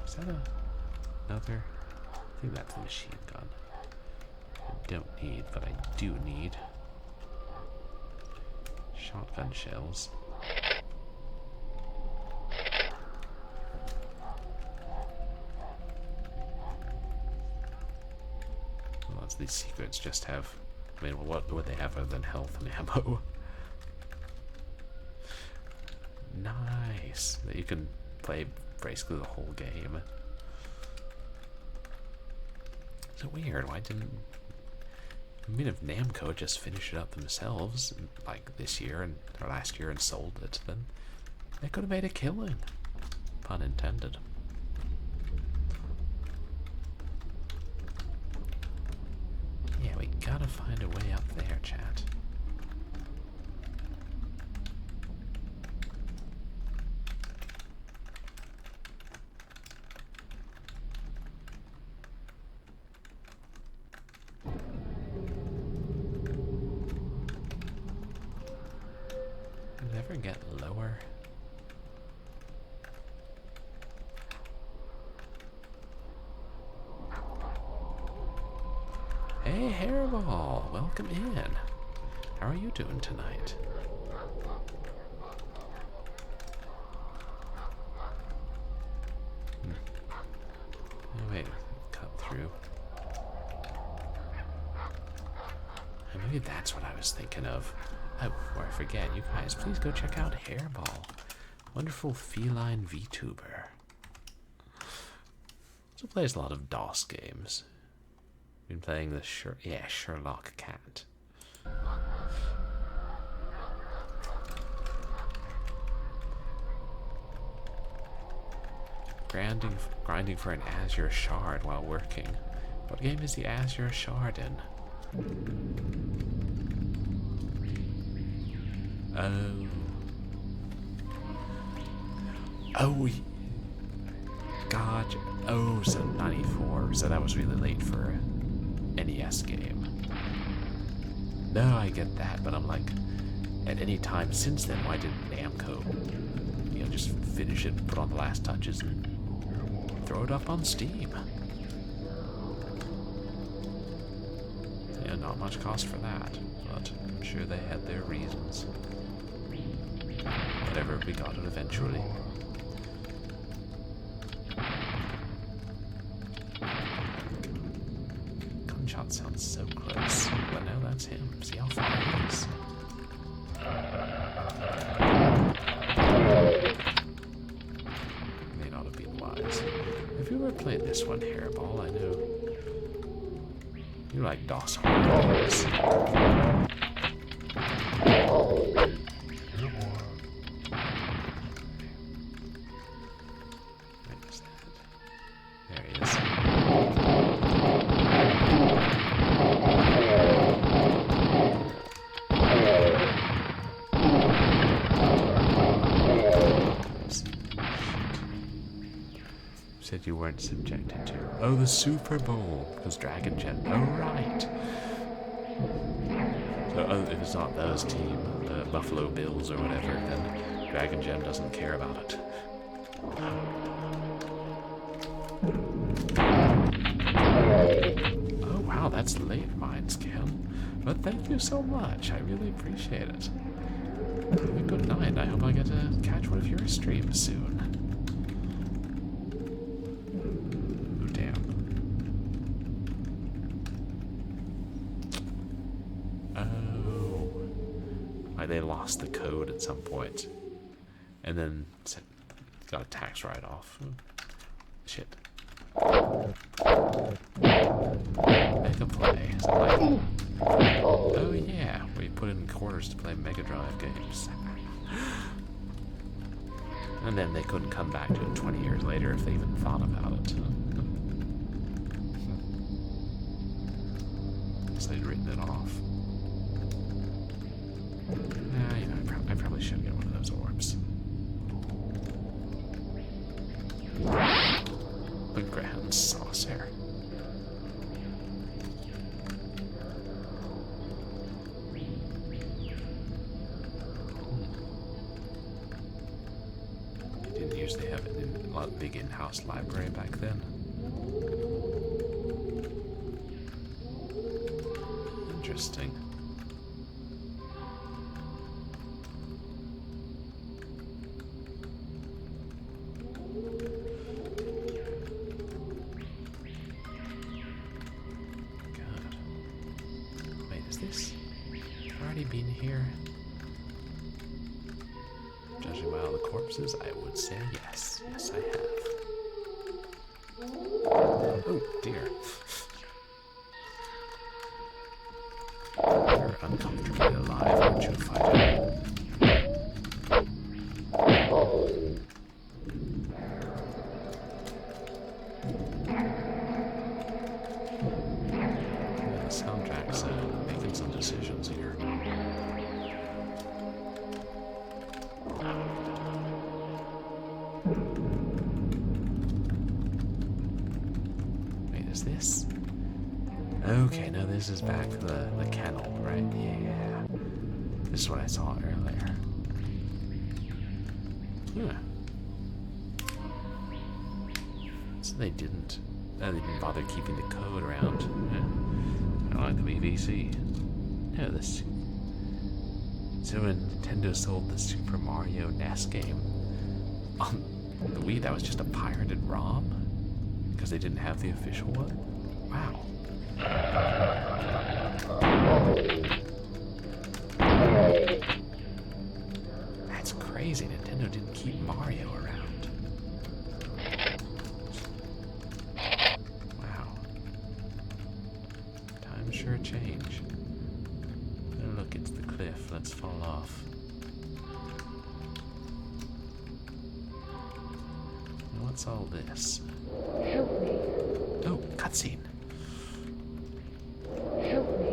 Is that another... I think that's a machine gun. I don't need, but I do need shotgun shells. Lots of these secrets just have, I mean, what would they have other than health and ammo? Nice. That you can play basically the whole game. It's weird. Why didn't... I mean, if Namco just finished it up themselves, like this year or last year, and sold it, then They could have made a killing. Pun intended. Yeah, we gotta find a way up there, chat. Never get lower. Hey, Hairball, welcome in. How are you doing tonight? Oh, wait, cut through. Maybe that's what I was thinking of. Oh, before I forget, you guys, please go check out Hairball. Wonderful feline VTuber. Also plays a lot of DOS games. Been playing the Sherlock Cat. Grinding for an Azure Shard while working. What game is the Azure Shard in? Oh, gotcha. Oh, so 94. So that was really late for an NES game. No, I get that, but I'm like, at any time since then, why didn't Namco, just finish it, put on the last touches, and throw it up on Steam? Yeah, not much cost for that, but I'm sure they had their reasons. Whatever, we got it eventually. Gunshot sounds so close, but now that's him. See how far he is? May not have been wise. Have you ever played this one, Hairball? I know you like DOS horror games. Said you weren't subjected to. Oh, the Superbowl, because Dragon Gem. Oh, right. So if it's not those team, the Buffalo Bills or whatever, then Dragon Gem doesn't care about it. Oh, wow, that's late mind scan. But thank you so much. I really appreciate it. Have a good night. I hope I get to catch one of your streams soon. They lost the code at some point, and then got a tax write-off. Shit. Mega Play. Is it like, oh yeah, where you put in quarters to play Mega Drive games. And then they couldn't come back to it 20 years later if they even thought about it. Guess they'd written it off. I probably should get one of those orbs. The grand saucer. They didn't usually have a big in-house library back then. Interesting. Been here? Judging by all the corpses, I would say yes. Yes, I have. Oh, dear. You're uncomfortably alive, aren't you, fighter? this? Okay, no, this is back to the kennel, right? Yeah. This is what I saw earlier. Huh. So they didn't bother keeping the code around. Yeah. I like the BBC. Yeah, this. So when Nintendo sold the Super Mario NES game on the Wii, that was just a pirated ROM? Because they didn't have the official one? Wow. That's crazy. Nintendo didn't keep Mario around. Wow. Times sure change. Oh, look, it's the cliff. Let's fall off. Now, what's all this? Help me. Oh, cutscene. Help me.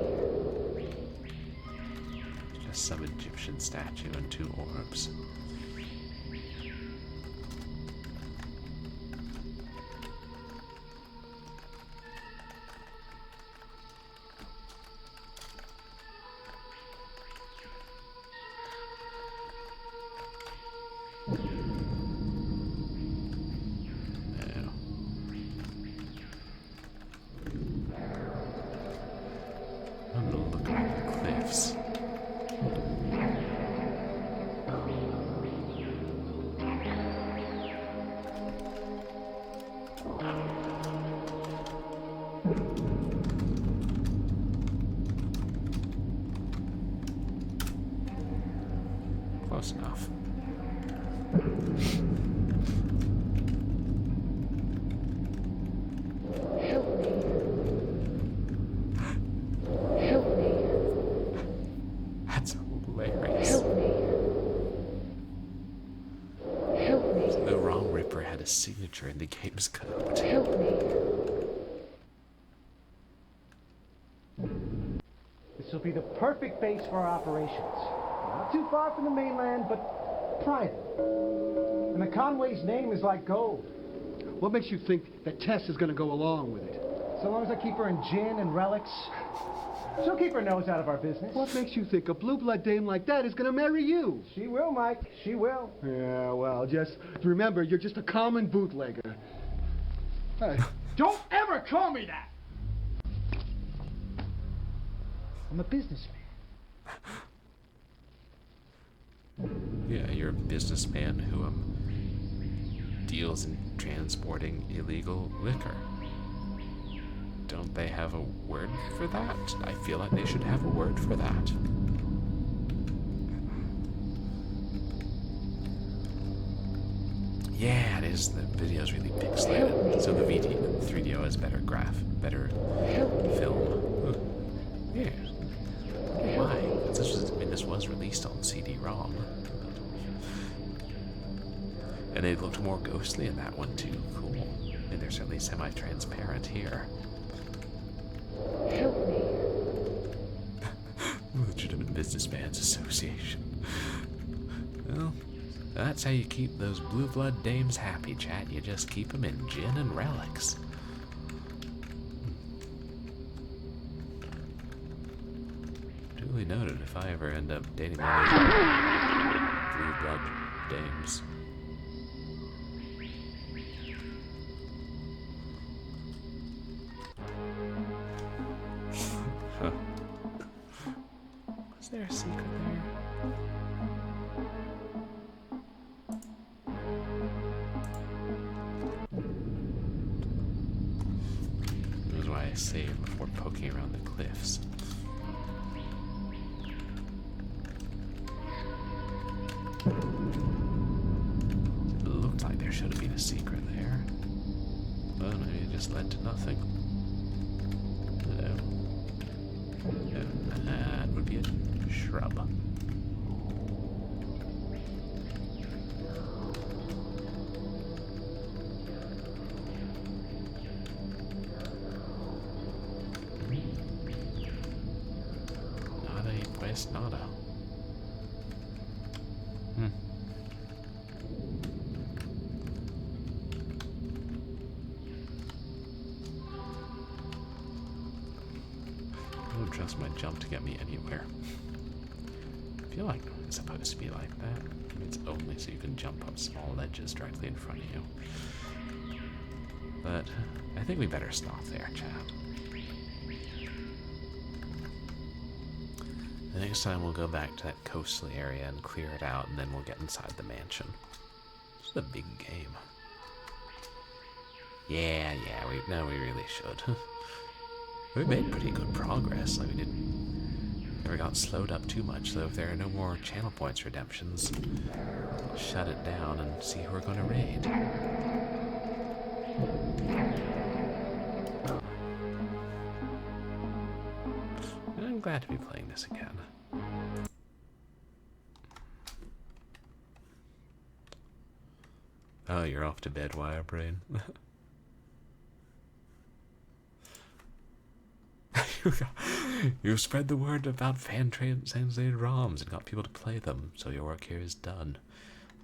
Just some Egyptian statue and 2 orbs. I'm gonna look at the cliffs. Close enough. Help me. Help me. That's hilarious. Help me. Help me. The wrong Ripper had a signature in the game's code. Help me. This will be the perfect base for our operations. Not too far from the mainland, but private. And the Conway's name is like gold. What makes you think that Tess is going to go along with it? So long as I keep her in gin and relics, she'll keep her nose out of our business. What makes you think a blue-blood dame like that is going to marry you? She will, Mike. She will. Yeah, well, just remember, you're just a common bootlegger. Hey, Don't ever call me that! I'm a businessman. Yeah, you're a businessman who deals in transporting illegal liquor. Don't they have a word for that? I feel like they should have a word for that. Yeah, it is. The video's really pixelated, so the 3DO is better better film. Yeah. Why? This was released on CD-ROM. And they looked more ghostly in that one too. Cool. And they're certainly semi-transparent here. Help me. Legitimate Businessman's Association. Well, that's how you keep those blue blood dames happy, chat. You just keep them in gin and relics. Duly noted if I ever end up dating one of those blue blood dames. Huh. Was there a secret there? This is why I saved before poking around the cliffs. It looked like there should have been a secret there, but maybe it just led to nothing. That would be a shrub. Nada y pues nada. chance my jump to get me anywhere. I feel like it's supposed to be like that. It's only so you can jump up small ledges directly in front of you. But I think we better stop there, chat. The next time we'll go back to that coastal area and clear it out, and then we'll get inside the mansion. This is a big game. Yeah, we really should. We made pretty good progress. Like, we never got slowed up too much, so if there are no more channel points redemptions, I'll shut it down and see who we're going to raid. I'm glad to be playing this again. Oh, you're off to bed, Wirebrain. You spread the word about fan-translated ROMs and got people to play them, so your work here is done.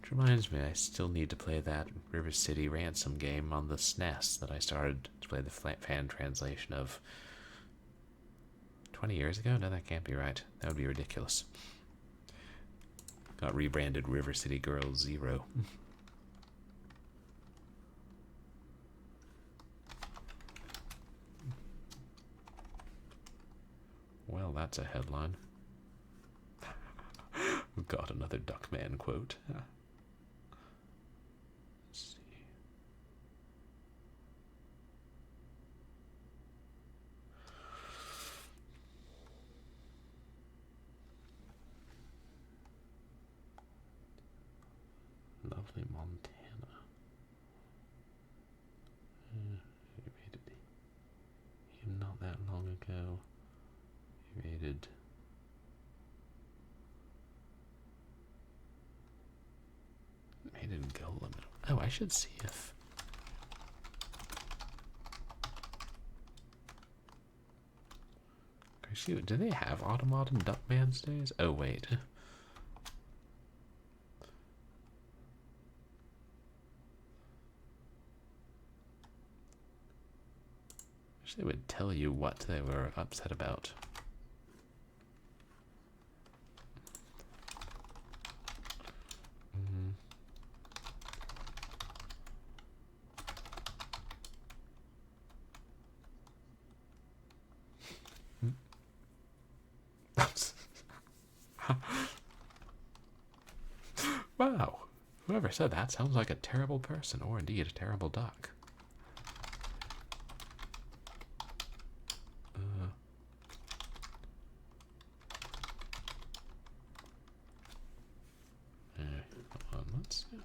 Which reminds me, I still need to play that River City Ransom game on the SNES that I started to play the fan translation of 20 years ago? No, that can't be right. That would be ridiculous. Got rebranded River City Girls 0. Well, that's a headline. We've got another Duckman quote. Let's see. Lovely Montana. Not that long ago. Rated go limit. Oh, I should see if shoot, do they have Automod and Duckman days? Oh wait. Wish they would tell you what they were upset about. Wow, whoever said that sounds like a terrible person, or indeed a terrible duck. Hold on, let's see.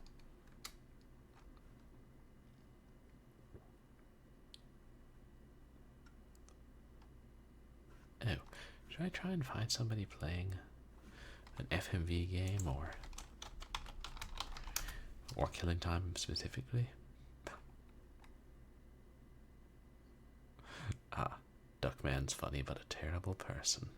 Oh, should I try and find somebody playing an FMV game or Killing Time specifically? Ah, Duckman's funny but a terrible person.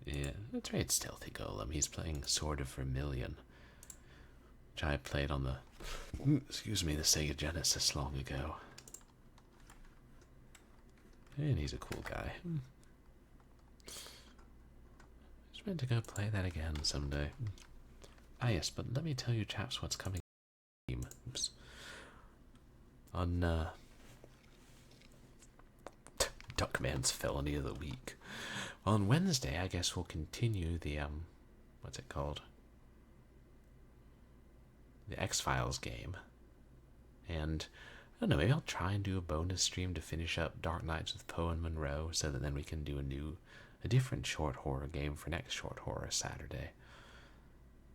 Yeah, that's right, Stealthy Golem. He's playing Sword of Vermilion, which I played on the, excuse me, the Sega Genesis long ago. And he's a cool guy. Just meant to go play that again someday. Ah yes, but let me tell you chaps what's coming. Oops. On Duckman's Felony of the Week. Well, on Wednesday, I guess we'll continue the what's it called? The X-Files game. And I don't know, maybe I'll try and do a bonus stream to finish up Dark Nights with Poe and Monroe, so that then we can do a different short horror game for next short horror Saturday.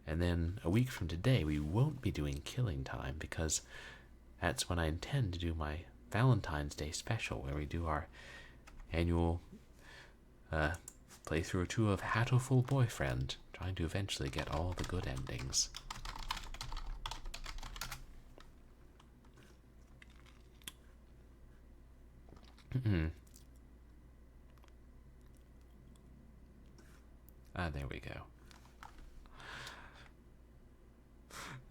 And then a week from today, we won't be doing Killing Time, because that's when I intend to do my Valentine's Day special, where we do our annual playthrough or two of Hatoful Boyfriend, trying to eventually get all the good endings. Ah, there we go.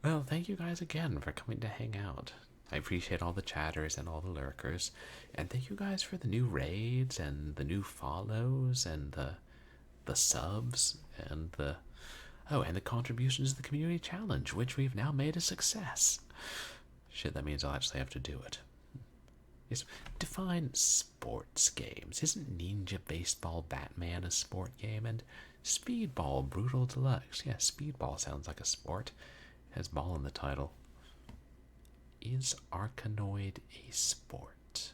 Well, thank you guys again for coming to hang out. I appreciate all the chatters and all the lurkers. And thank you guys for the new raids and the new follows and the subs and the contributions to the community challenge, which we've now made a success. Shit, that means I'll actually have to do it. Yes, define sports games. Isn't Ninja Baseball Batman a sport game? And Speedball Brutal Deluxe. Yeah, Speedball sounds like a sport. Has ball in the title. Is Arkanoid a sport?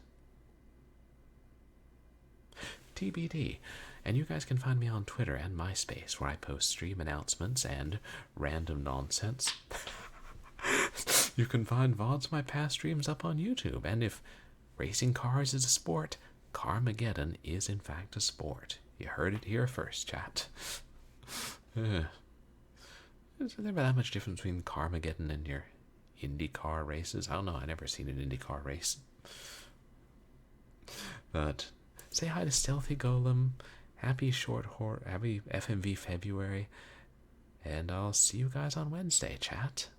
TBD. And you guys can find me on Twitter and MySpace, where I post stream announcements and random nonsense. You can find VODs of my past streams up on YouTube, and if racing cars is a sport, Carmageddon is in fact a sport. You heard it here first, chat. Is there that much difference between Carmageddon and your IndyCar races? I don't know, I never seen an IndyCar race. But say hi to Stealthy Golem. Happy FMV February. And I'll see you guys on Wednesday, chat.